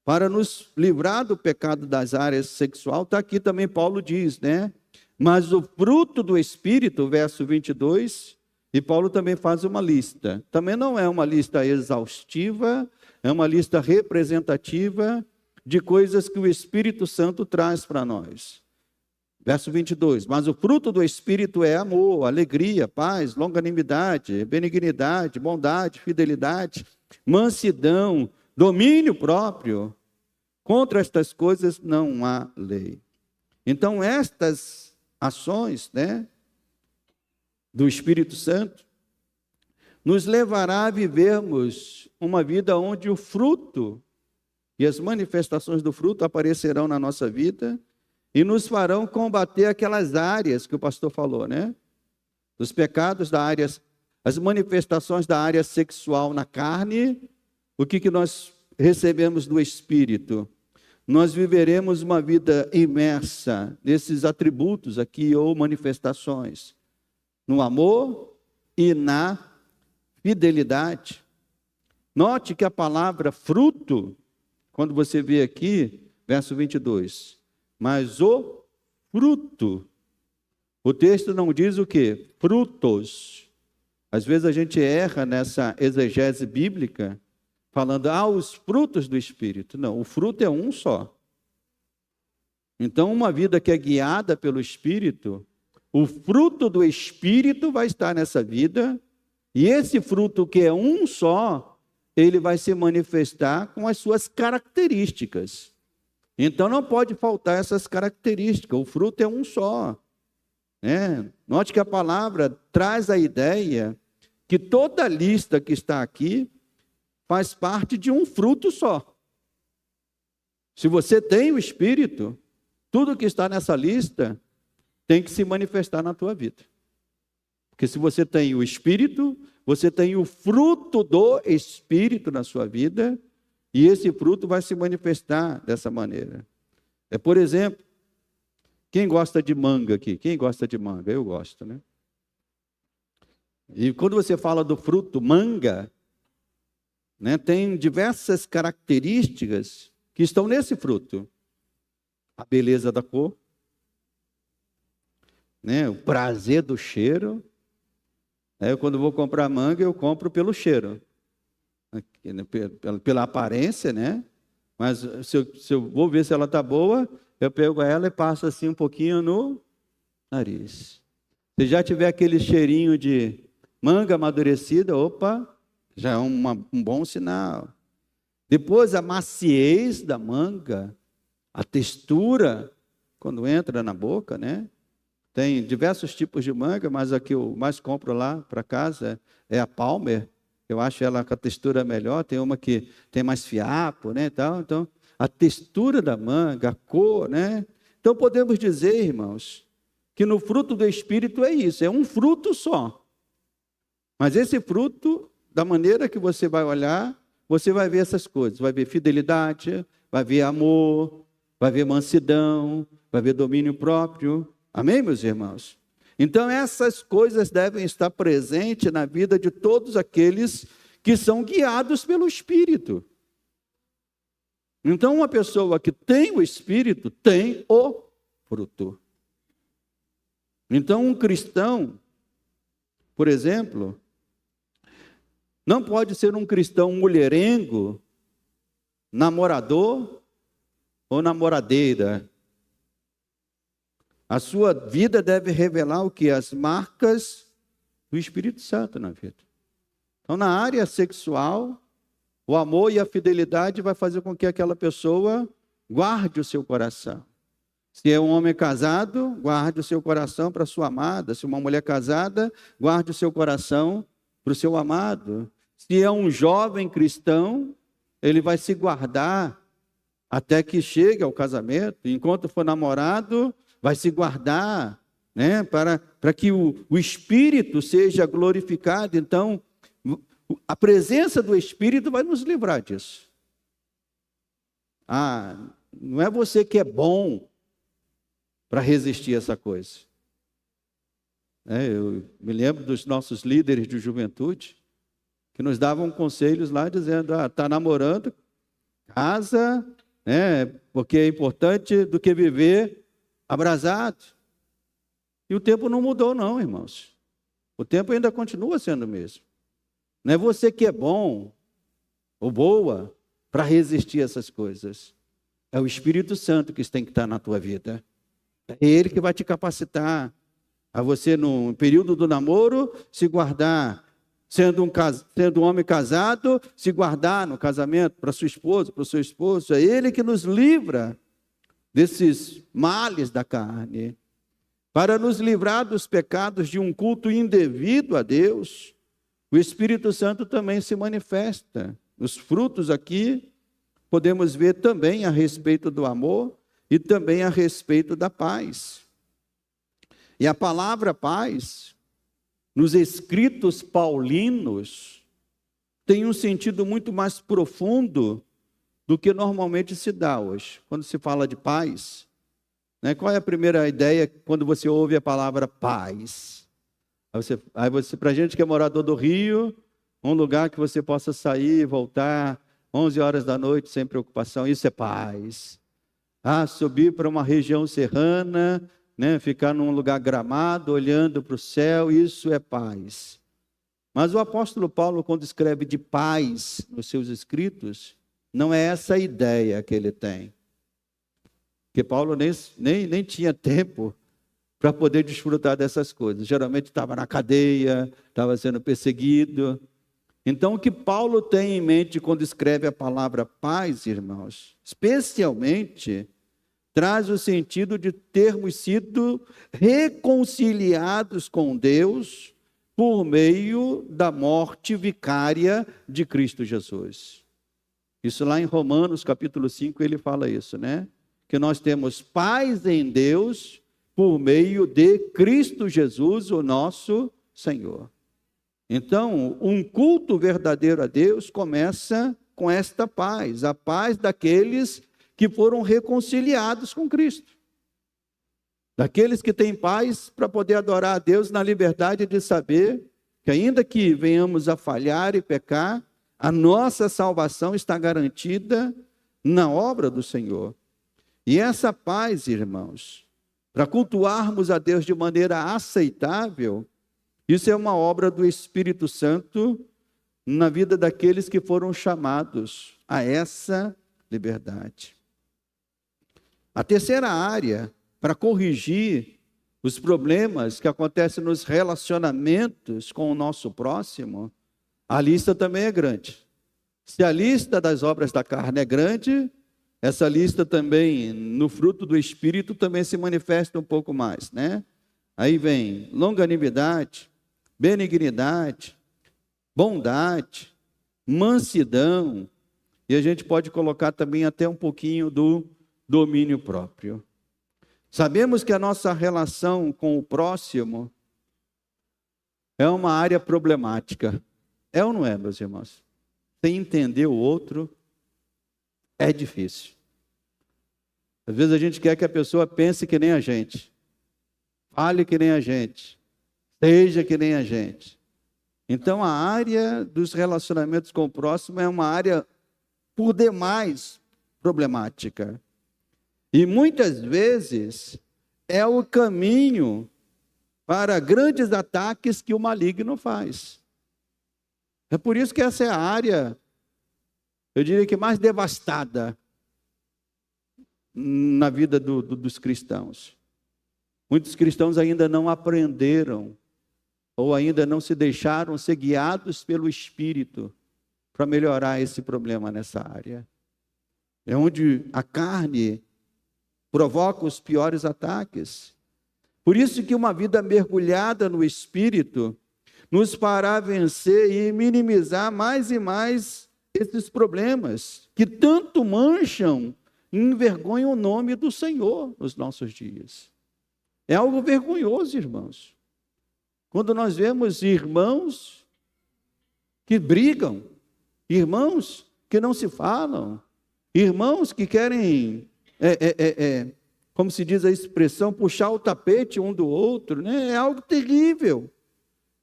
para nos livrar do pecado das áreas sexual, está aqui também Paulo diz, né? Mas o fruto do Espírito, verso 22, e Paulo também faz uma lista. Também não é uma lista exaustiva, é uma lista representativa de coisas que o Espírito Santo traz para nós. Verso 22, mas o fruto do Espírito é amor, alegria, paz, longanimidade, benignidade, bondade, fidelidade, mansidão, domínio próprio. Contra estas coisas não há lei. Então, estas ações, né, do Espírito Santo, nos levará a vivermos uma vida onde o fruto e as manifestações do fruto aparecerão na nossa vida e nos farão combater aquelas áreas que o pastor falou, né? Os pecados da área, as manifestações da área sexual na carne, o que nós recebemos do Espírito? nós viveremos uma vida imersa nesses atributos aqui, ou manifestações, no amor e na fidelidade. Note que a palavra fruto, quando você vê aqui, verso 22, mas o fruto, o texto não diz o quê? Frutos. Às vezes a gente erra nessa exegese bíblica, falando, os frutos do Espírito. Não, o fruto é um só. Então, uma vida que é guiada pelo Espírito, o fruto do Espírito vai estar nessa vida, e esse fruto que é um só, ele vai se manifestar com as suas características. Então, não pode faltar essas características, o fruto é um só. Note que a palavra traz a ideia que toda a lista que está aqui faz parte de um fruto só. Se você tem o Espírito, tudo que está nessa lista tem que se manifestar na tua vida. Porque se você tem o Espírito, você tem o fruto do Espírito na sua vida, e esse fruto vai se manifestar dessa maneira. Por exemplo, quem gosta de manga aqui? Quem gosta de manga? Eu gosto, né? E quando você fala do fruto manga, tem diversas características que estão nesse fruto. A beleza da cor, o prazer do cheiro. Eu, quando vou comprar manga, eu compro pelo cheiro, pela aparência, Mas se eu vou ver se ela está boa, eu pego ela e passo assim um pouquinho no nariz. Se já tiver aquele cheirinho de manga amadurecida, opa, já é um bom sinal. Depois, a maciez da manga, a textura, quando entra na boca, Tem diversos tipos de manga, mas a que eu mais compro lá para casa é a Palmer. Eu acho ela com a textura melhor. Tem uma que tem mais fiapo, tal. Então, a textura da manga, a cor, Então, podemos dizer, irmãos, que no fruto do Espírito é isso, é um fruto só. Mas esse fruto, da maneira que você vai olhar, você vai ver essas coisas. Vai ver fidelidade, vai ver amor, vai ver mansidão, vai ver domínio próprio. Amém, meus irmãos? Então, essas coisas devem estar presentes na vida de todos aqueles que são guiados pelo Espírito. Então, uma pessoa que tem o Espírito, tem o fruto. Então, um cristão, por exemplo, não pode ser um cristão mulherengo, namorador ou namoradeira. A sua vida deve revelar o que? As marcas do Espírito Santo na vida. Então, na área sexual, o amor e a fidelidade vai fazer com que aquela pessoa guarde o seu coração. Se é um homem casado, guarde o seu coração para a sua amada. Se é uma mulher casada, guarde o seu coração para o seu amado. Se é um jovem cristão, ele vai se guardar até que chegue ao casamento. Enquanto for namorado, vai se guardar, para que o Espírito seja glorificado. Então, a presença do Espírito vai nos livrar disso. Não é você que é bom para resistir a essa coisa. Eu me lembro dos nossos líderes de juventude, que nos davam conselhos lá, dizendo, está namorando, casa, porque é importante do que viver abrasado. E o tempo não mudou não, irmãos. O tempo ainda continua sendo o mesmo. Não é você que é bom ou boa para resistir a essas coisas. É o Espírito Santo que tem que estar na tua vida. É Ele que vai te capacitar a você, no período do namoro, se guardar. Sendo um homem casado, se guardar no casamento para sua esposa, para o seu esposo. É Ele que nos livra desses males da carne. Para nos livrar dos pecados de um culto indevido a Deus, o Espírito Santo também se manifesta. Os frutos aqui podemos ver também a respeito do amor e também a respeito da paz. E a palavra paz, nos escritos paulinos, tem um sentido muito mais profundo do que normalmente se dá hoje. Quando se fala de paz, né, qual é a primeira ideia quando você ouve a palavra paz? Aí você, para a gente que é morador do Rio, um lugar que você possa sair e voltar 11 horas da noite sem preocupação, isso é paz. Subir para uma região serrana, né, ficar num lugar gramado, olhando para o céu, isso é paz. Mas o apóstolo Paulo, quando escreve de paz nos seus escritos, não é essa a ideia que ele tem. Porque Paulo nem tinha tempo para poder desfrutar dessas coisas. Geralmente estava na cadeia, estava sendo perseguido. Então, o que Paulo tem em mente quando escreve a palavra paz, irmãos, especialmente, traz o sentido de termos sido reconciliados com Deus por meio da morte vicária de Cristo Jesus. Isso lá em Romanos, capítulo 5, ele fala isso, né? Que nós temos paz em Deus por meio de Cristo Jesus, o nosso Senhor. Então, um culto verdadeiro a Deus começa com esta paz, a paz daqueles que foram reconciliados com Cristo. Daqueles que têm paz para poder adorar a Deus na liberdade de saber que ainda que venhamos a falhar e pecar, a nossa salvação está garantida na obra do Senhor. E essa paz, irmãos, para cultuarmos a Deus de maneira aceitável, isso é uma obra do Espírito Santo na vida daqueles que foram chamados a essa liberdade. A terceira área, para corrigir os problemas que acontecem nos relacionamentos com o nosso próximo, a lista também é grande. Se a lista das obras da carne é grande, essa lista também, no fruto do Espírito, também se manifesta um pouco mais, né? Aí vem longanimidade, benignidade, bondade, mansidão, e a gente pode colocar também até um pouquinho do domínio próprio. Sabemos que a nossa relação com o próximo é uma área problemática. É ou não é, meus irmãos? Sem entender o outro, é difícil. Às vezes a gente quer que a pessoa pense que nem a gente, fale que nem a gente, seja que nem a gente. Então a área dos relacionamentos com o próximo é uma área por demais problemática. E muitas vezes é o caminho para grandes ataques que o maligno faz. É por isso que essa é a área, eu diria que mais devastada na vida dos cristãos. Muitos cristãos ainda não aprenderam ou ainda não se deixaram ser guiados pelo Espírito para melhorar esse problema nessa área. É onde a carne provoca os piores ataques. Por isso que uma vida mergulhada no Espírito nos fará vencer e minimizar mais e mais esses problemas que tanto mancham e envergonham o nome do Senhor nos nossos dias. É algo vergonhoso, irmãos. Quando nós vemos irmãos que brigam, irmãos que não se falam, irmãos que querem, como se diz a expressão, puxar o tapete um do outro, né? É algo terrível.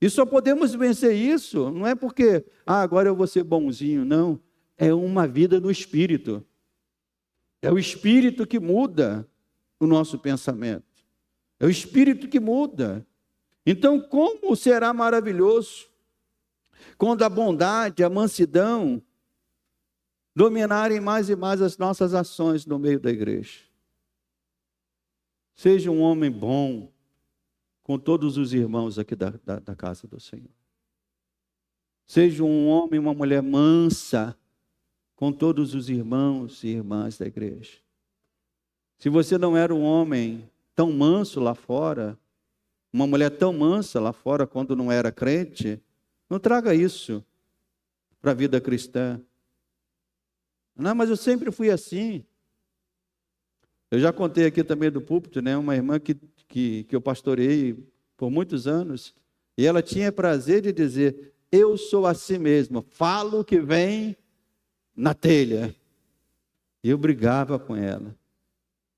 E só podemos vencer isso, não é porque, agora eu vou ser bonzinho, não. É uma vida no Espírito. É o Espírito que muda o nosso pensamento. É o Espírito que muda. Então, como será maravilhoso quando a bondade, a mansidão dominarem mais e mais as nossas ações no meio da igreja. Seja um homem bom com todos os irmãos aqui da casa do Senhor. Seja um homem, uma mulher mansa com todos os irmãos e irmãs da igreja. Se você não era um homem tão manso lá fora, uma mulher tão mansa lá fora quando não era crente, não traga isso para a vida cristã. Não, mas eu sempre fui assim. Eu já contei aqui também do púlpito, né? Uma irmã que eu pastoreei por muitos anos, e ela tinha prazer de dizer, eu sou assim mesmo, falo o que vem na telha. E eu brigava com ela.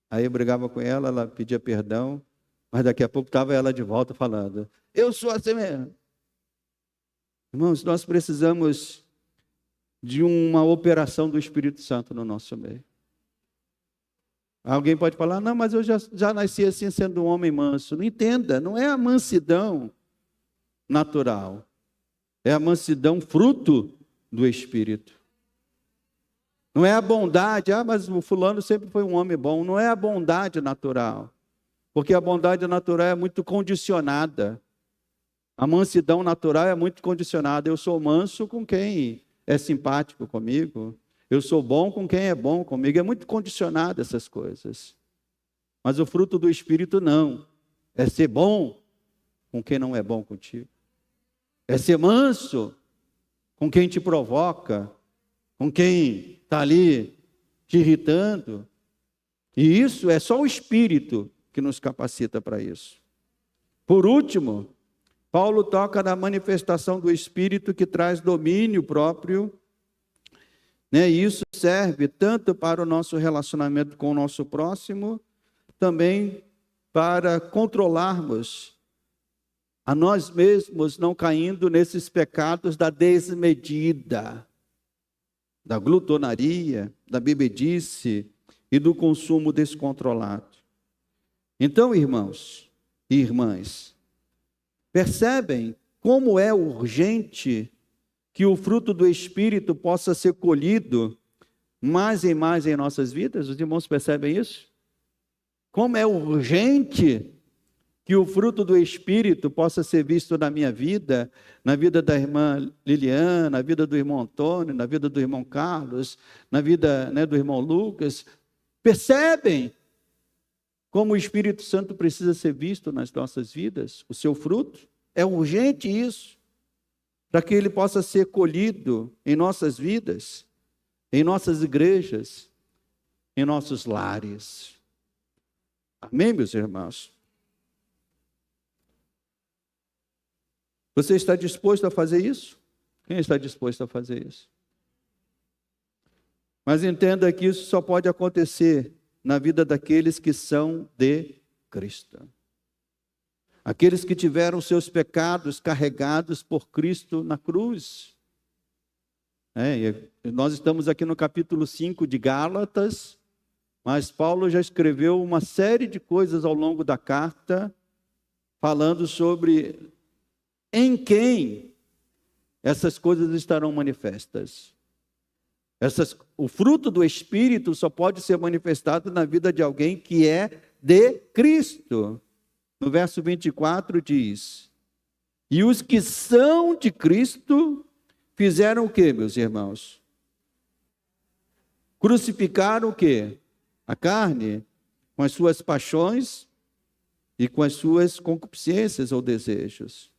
Aí eu brigava com ela, ela pedia perdão, mas daqui a pouco estava ela de volta falando, eu sou assim mesmo. Irmãos, nós precisamos de uma operação do Espírito Santo no nosso meio. Alguém pode falar, não, mas eu já nasci assim sendo um homem manso. Não entenda, não é a mansidão natural. É a mansidão fruto do Espírito. Não é a bondade, mas o fulano sempre foi um homem bom. Não é a bondade natural. Porque a bondade natural é muito condicionada. A mansidão natural é muito condicionada. Eu sou manso com quem é simpático comigo. Eu sou bom com quem é bom comigo. É muito condicionado essas coisas. Mas o fruto do Espírito não. É ser bom com quem não é bom contigo. É ser manso com quem te provoca, com quem está ali te irritando. E isso é só o Espírito que nos capacita para isso. Por último, Paulo toca na manifestação do Espírito que traz domínio próprio. E isso serve tanto para o nosso relacionamento com o nosso próximo, também para controlarmos a nós mesmos, não caindo nesses pecados da desmedida, da glutonaria, da bebedice e do consumo descontrolado. Então, irmãos e irmãs, percebem como é urgente que o fruto do Espírito possa ser colhido mais e mais em nossas vidas? Os irmãos percebem isso? Como é urgente que o fruto do Espírito possa ser visto na minha vida, na vida da irmã Liliana, na vida do irmão Antônio, na vida do irmão Carlos, na vida do irmão Lucas. Percebem como o Espírito Santo precisa ser visto nas nossas vidas? O seu fruto? É urgente isso, para que ele possa ser colhido em nossas vidas, em nossas igrejas, em nossos lares. Amém, meus irmãos? Você está disposto a fazer isso? Quem está disposto a fazer isso? Mas entenda que isso só pode acontecer na vida daqueles que são de Cristo. Aqueles que tiveram seus pecados carregados por Cristo na cruz. Nós estamos aqui no capítulo 5 de Gálatas, mas Paulo já escreveu uma série de coisas ao longo da carta, falando sobre em quem essas coisas estarão manifestas. O fruto do Espírito só pode ser manifestado na vida de alguém que é de Cristo. No verso 24 diz, e os que são de Cristo fizeram o quê, meus irmãos? Crucificaram o quê? A carne, com as suas paixões e com as suas concupiscências ou desejos.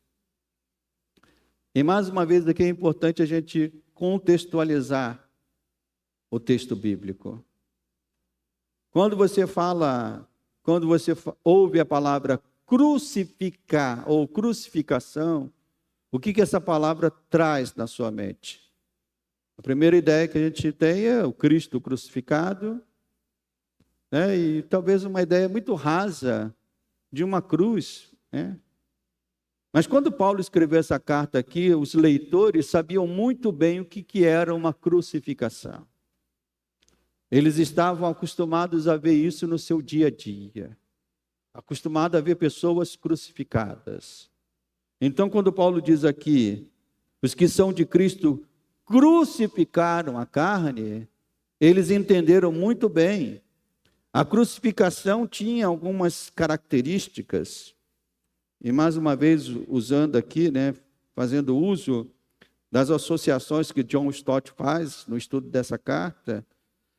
E mais uma vez aqui é importante a gente contextualizar o texto bíblico. Quando você ouve a palavra crucificar ou crucificação, o que essa palavra traz na sua mente? A primeira ideia que a gente tem é o Cristo crucificado, e talvez uma ideia muito rasa de uma cruz, Mas quando Paulo escreveu essa carta aqui, os leitores sabiam muito bem o que era uma crucificação. Eles estavam acostumados a ver isso no seu dia a dia. Acostumados a ver pessoas crucificadas. Então, quando Paulo diz aqui, os que são de Cristo crucificaram a carne, eles entenderam muito bem. A crucificação tinha algumas características. E mais uma vez, usando aqui, fazendo uso das associações que John Stott faz no estudo dessa carta,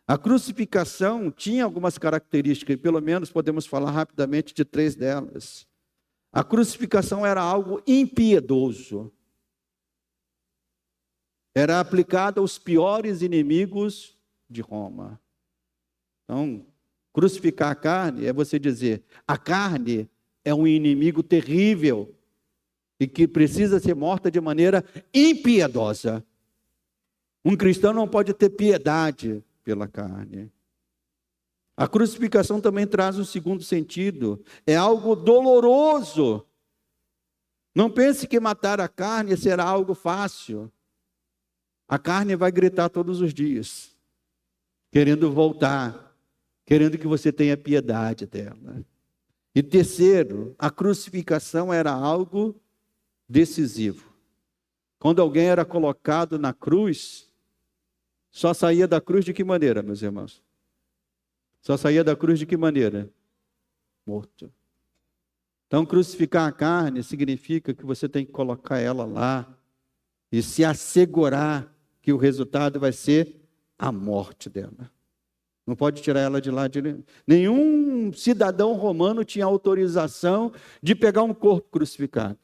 a crucificação tinha algumas características, e pelo menos podemos falar rapidamente de 3 delas. A crucificação era algo impiedoso. Era aplicada aos piores inimigos de Roma. Então, crucificar a carne é você dizer, a carne é um inimigo terrível e que precisa ser morta de maneira impiedosa. Um cristão não pode ter piedade pela carne. A crucificação também traz um segundo sentido. É algo doloroso. Não pense que matar a carne será algo fácil. A carne vai gritar todos os dias, querendo voltar, querendo que você tenha piedade dela. E terceiro, a crucificação era algo decisivo. Quando alguém era colocado na cruz, só saía da cruz de que maneira, meus irmãos? Só saía da cruz de que maneira? Morto. Então, crucificar a carne significa que você tem que colocar ela lá e se assegurar que o resultado vai ser a morte dela. Não pode tirar ela de lá. Nenhum cidadão romano tinha autorização de pegar um corpo crucificado.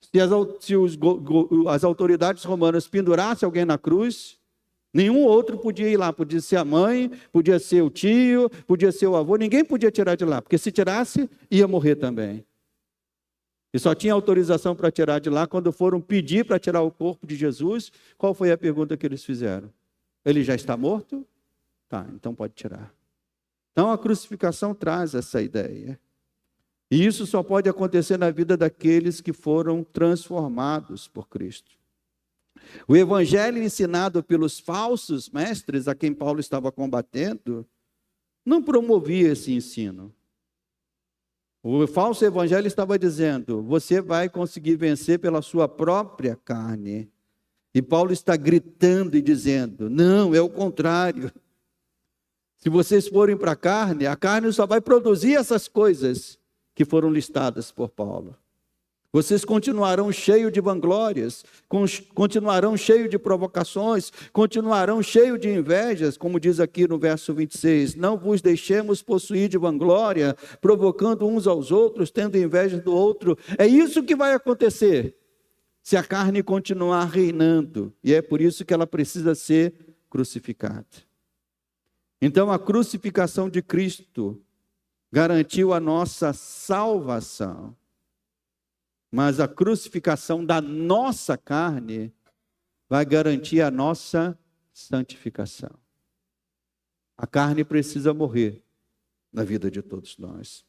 Se as autoridades romanas pendurassem alguém na cruz, nenhum outro podia ir lá. Podia ser a mãe, podia ser o tio, podia ser o avô. Ninguém podia tirar de lá, porque se tirasse, ia morrer também. E só tinha autorização para tirar de lá quando foram pedir para tirar o corpo de Jesus. Qual foi a pergunta que eles fizeram? Ele já está morto? Tá, então pode tirar. Então a crucificação traz essa ideia. E isso só pode acontecer na vida daqueles que foram transformados por Cristo. O evangelho ensinado pelos falsos mestres, a quem Paulo estava combatendo, não promovia esse ensino. O falso evangelho estava dizendo, você vai conseguir vencer pela sua própria carne. E Paulo está gritando e dizendo, não, é o contrário. Se vocês forem para a carne só vai produzir essas coisas que foram listadas por Paulo. Vocês continuarão cheios de vanglórias, continuarão cheios de provocações, continuarão cheios de invejas, como diz aqui no verso 26. Não vos deixemos possuir de vanglória, provocando uns aos outros, tendo inveja do outro. É isso que vai acontecer se a carne continuar reinando. E é por isso que ela precisa ser crucificada. Então a crucificação de Cristo garantiu a nossa salvação. Mas a crucificação da nossa carne vai garantir a nossa santificação. A carne precisa morrer na vida de todos nós.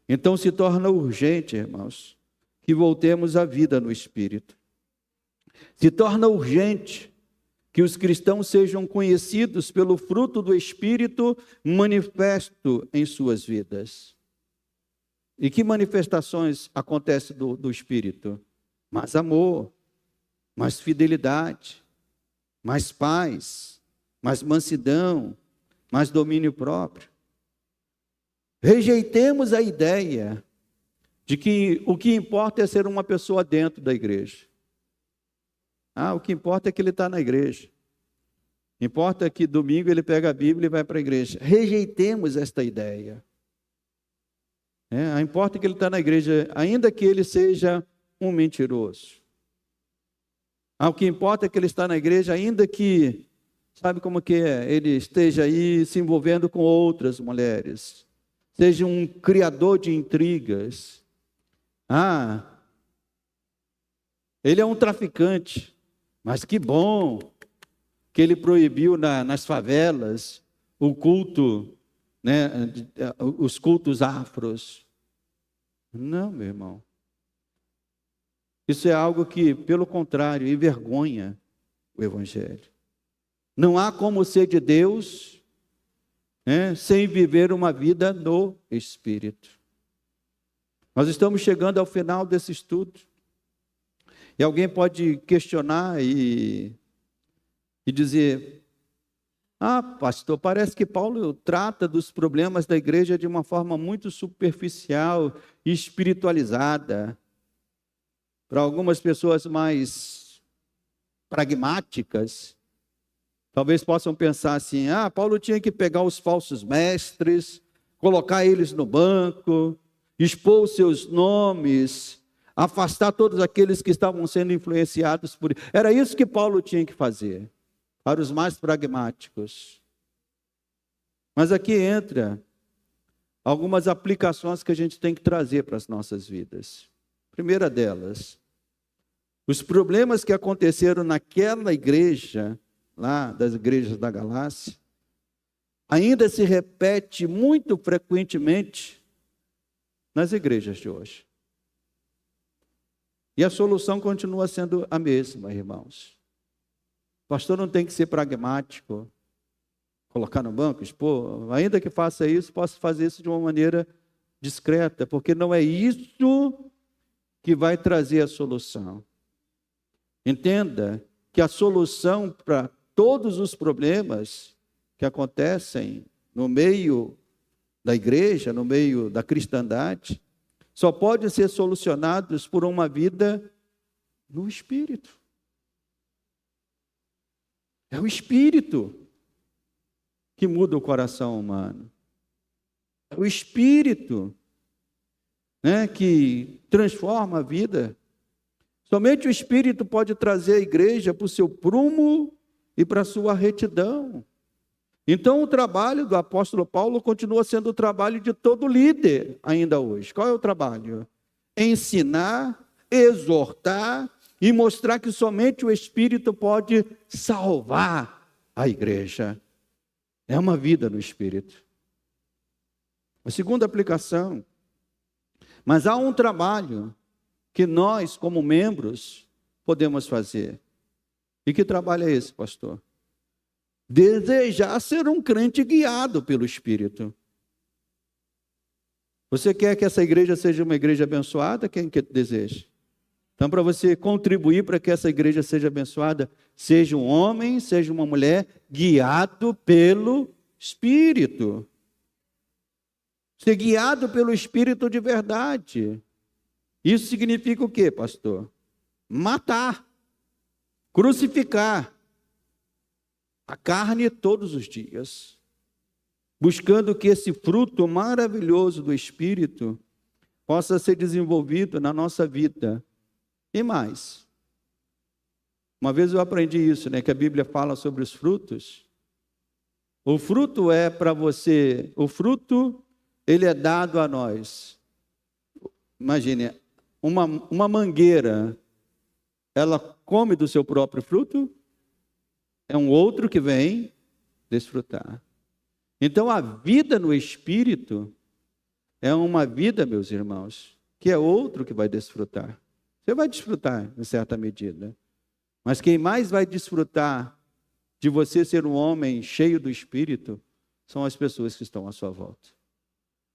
Então se torna urgente, irmãos, que voltemos à vida no Espírito. Se torna urgente que os cristãos sejam conhecidos pelo fruto do Espírito manifesto em suas vidas. E que manifestações acontecem do Espírito? Mais amor, mais fidelidade, mais paz, mais mansidão, mais domínio próprio. Rejeitemos a ideia de que o que importa é ser uma pessoa dentro da igreja. O que importa é que ele está na igreja. Importa que domingo ele pega a Bíblia e vai para a igreja. Rejeitemos esta ideia. Importa que ele está na igreja, ainda que ele seja um mentiroso. O que importa é que ele está na igreja, ainda que, sabe como que é? Ele esteja aí se envolvendo com outras mulheres. Seja um criador de intrigas. Ele é um traficante. Mas que bom que ele proibiu nas favelas o culto, os cultos afros. Não, meu irmão. Isso é algo que, pelo contrário, envergonha o Evangelho. Não há como ser de Deus sem viver uma vida no Espírito. Nós estamos chegando ao final desse estudo. E alguém pode questionar e dizer, pastor, parece que Paulo trata dos problemas da igreja de uma forma muito superficial e espiritualizada. Para algumas pessoas mais pragmáticas, talvez possam pensar assim, Paulo tinha que pegar os falsos mestres, colocar eles no banco, expor os seus nomes, afastar todos aqueles que estavam sendo influenciados por ele. Era isso que Paulo tinha que fazer, para os mais pragmáticos. Mas aqui entra algumas aplicações que a gente tem que trazer para as nossas vidas. Primeira delas, os problemas que aconteceram naquela igreja lá das igrejas da Galácia, ainda se repete muito frequentemente nas igrejas de hoje. E a solução continua sendo a mesma, irmãos. O pastor não tem que ser pragmático, colocar no banco, expor. Ainda que faça isso, posso fazer isso de uma maneira discreta, porque não é isso que vai trazer a solução. Entenda que a solução para todos os problemas que acontecem no meio da igreja, no meio da cristandade, só podem ser solucionados por uma vida no Espírito. É o Espírito que muda o coração humano. É o Espírito, né, que transforma a vida. Somente o Espírito pode trazer a igreja para o seu prumo e para a sua retidão. Então o trabalho do apóstolo Paulo continua sendo o trabalho de todo líder ainda hoje. Qual é o trabalho? Ensinar, exortar e mostrar que somente o Espírito pode salvar a igreja. É uma vida no Espírito. A segunda aplicação. Mas há um trabalho que nós, como membros, podemos fazer. E que trabalho é esse, pastor? Desejar ser um crente guiado pelo Espírito. Você quer que essa igreja seja uma igreja abençoada? Quem que deseja? Então, para você contribuir para que essa igreja seja abençoada, seja um homem, seja uma mulher, guiado pelo Espírito. Ser guiado pelo Espírito de verdade. Isso significa o quê, pastor? Matar, crucificar a carne todos os dias, buscando que esse fruto maravilhoso do Espírito possa ser desenvolvido na nossa vida. E mais, uma vez eu aprendi isso, né, que a Bíblia fala sobre os frutos. O fruto é para você, o fruto, ele é dado a nós. Imagine, uma mangueira, ela come do seu próprio fruto? É um outro que vem desfrutar. Então a vida no Espírito é uma vida, meus irmãos, que é outro que vai desfrutar. Você vai desfrutar em certa medida. Mas quem mais vai desfrutar de você ser um homem cheio do Espírito são as pessoas que estão à sua volta.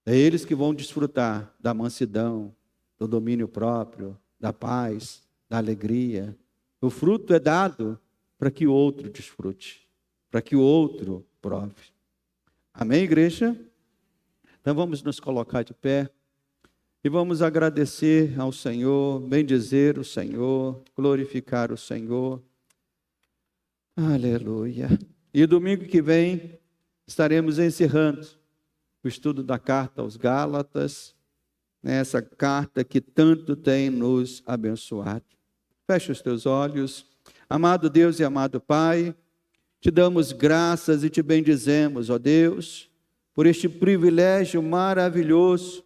É eles que vão desfrutar da mansidão, do domínio próprio, da paz, da alegria. O fruto é dado para que o outro desfrute, para que o outro prove. Amém, igreja? Então vamos nos colocar de pé e vamos agradecer ao Senhor, bendizer o Senhor, glorificar o Senhor. Aleluia. E domingo que vem estaremos encerrando o estudo da carta aos Gálatas, essa carta que tanto tem nos abençoado. Feche os teus olhos. Amado Deus e amado Pai, te damos graças e te bendizemos, ó Deus, por este privilégio maravilhoso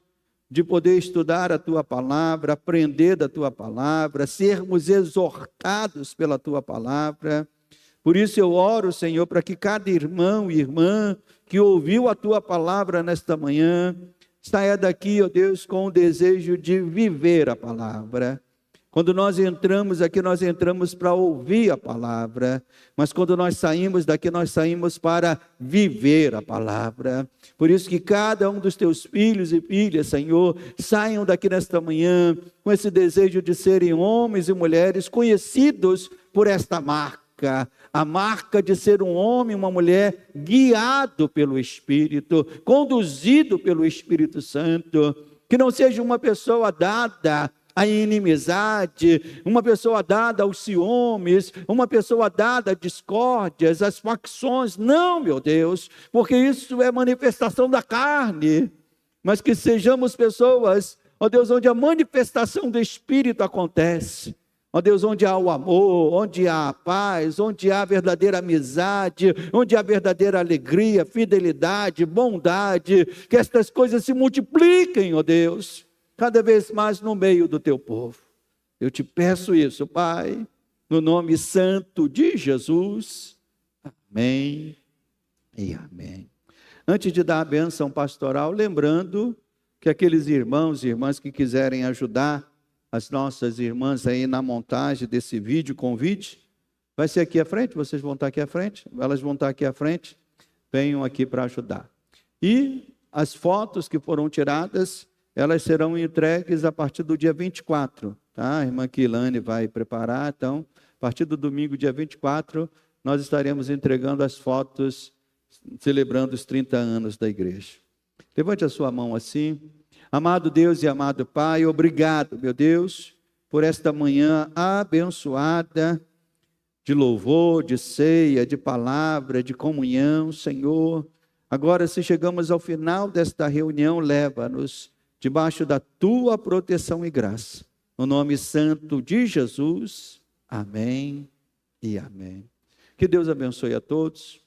de poder estudar a Tua Palavra, aprender da Tua Palavra, sermos exortados pela Tua Palavra. Por isso eu oro, Senhor, para que cada irmão e irmã que ouviu a Tua Palavra nesta manhã, saia daqui, ó Deus, com o desejo de viver a Palavra. Quando nós entramos aqui, nós entramos para ouvir a palavra, mas quando nós saímos daqui, nós saímos para viver a palavra. Por isso que cada um dos teus filhos e filhas, Senhor, saiam daqui nesta manhã com esse desejo de serem homens e mulheres conhecidos por esta marca, a marca de ser um homem e uma mulher guiado pelo Espírito, conduzido pelo Espírito Santo, que não seja uma pessoa dada a inimizade, uma pessoa dada aos ciúmes, uma pessoa dada a discórdias, às facções. Não, meu Deus, porque isso é manifestação da carne, mas que sejamos pessoas, ó Deus, onde a manifestação do Espírito acontece. Ó Deus, onde há o amor, onde há a paz, onde há a verdadeira amizade, onde há a verdadeira alegria, fidelidade, bondade, que estas coisas se multipliquem, ó Deus, cada vez mais no meio do teu povo. Eu te peço isso, Pai, no nome santo de Jesus. Amém e amém. Antes de dar a bênção pastoral, lembrando que aqueles irmãos e irmãs que quiserem ajudar as nossas irmãs aí na montagem desse vídeo convite, vai ser aqui à frente, vocês vão estar aqui à frente, elas vão estar aqui à frente, venham aqui para ajudar. E as fotos que foram tiradas, elas serão entregues a partir do dia 24, tá? A irmã Quilane vai preparar, então, a partir do domingo, dia 24, nós estaremos entregando as fotos, celebrando os 30 anos da igreja. Levante a sua mão assim. Amado Deus e amado Pai, obrigado, meu Deus, por esta manhã abençoada, de louvor, de ceia, de palavra, de comunhão, Senhor. Agora, se chegamos ao final desta reunião, leva-nos debaixo da Tua proteção e graça. No nome santo de Jesus, amém e amém. Que Deus abençoe a todos.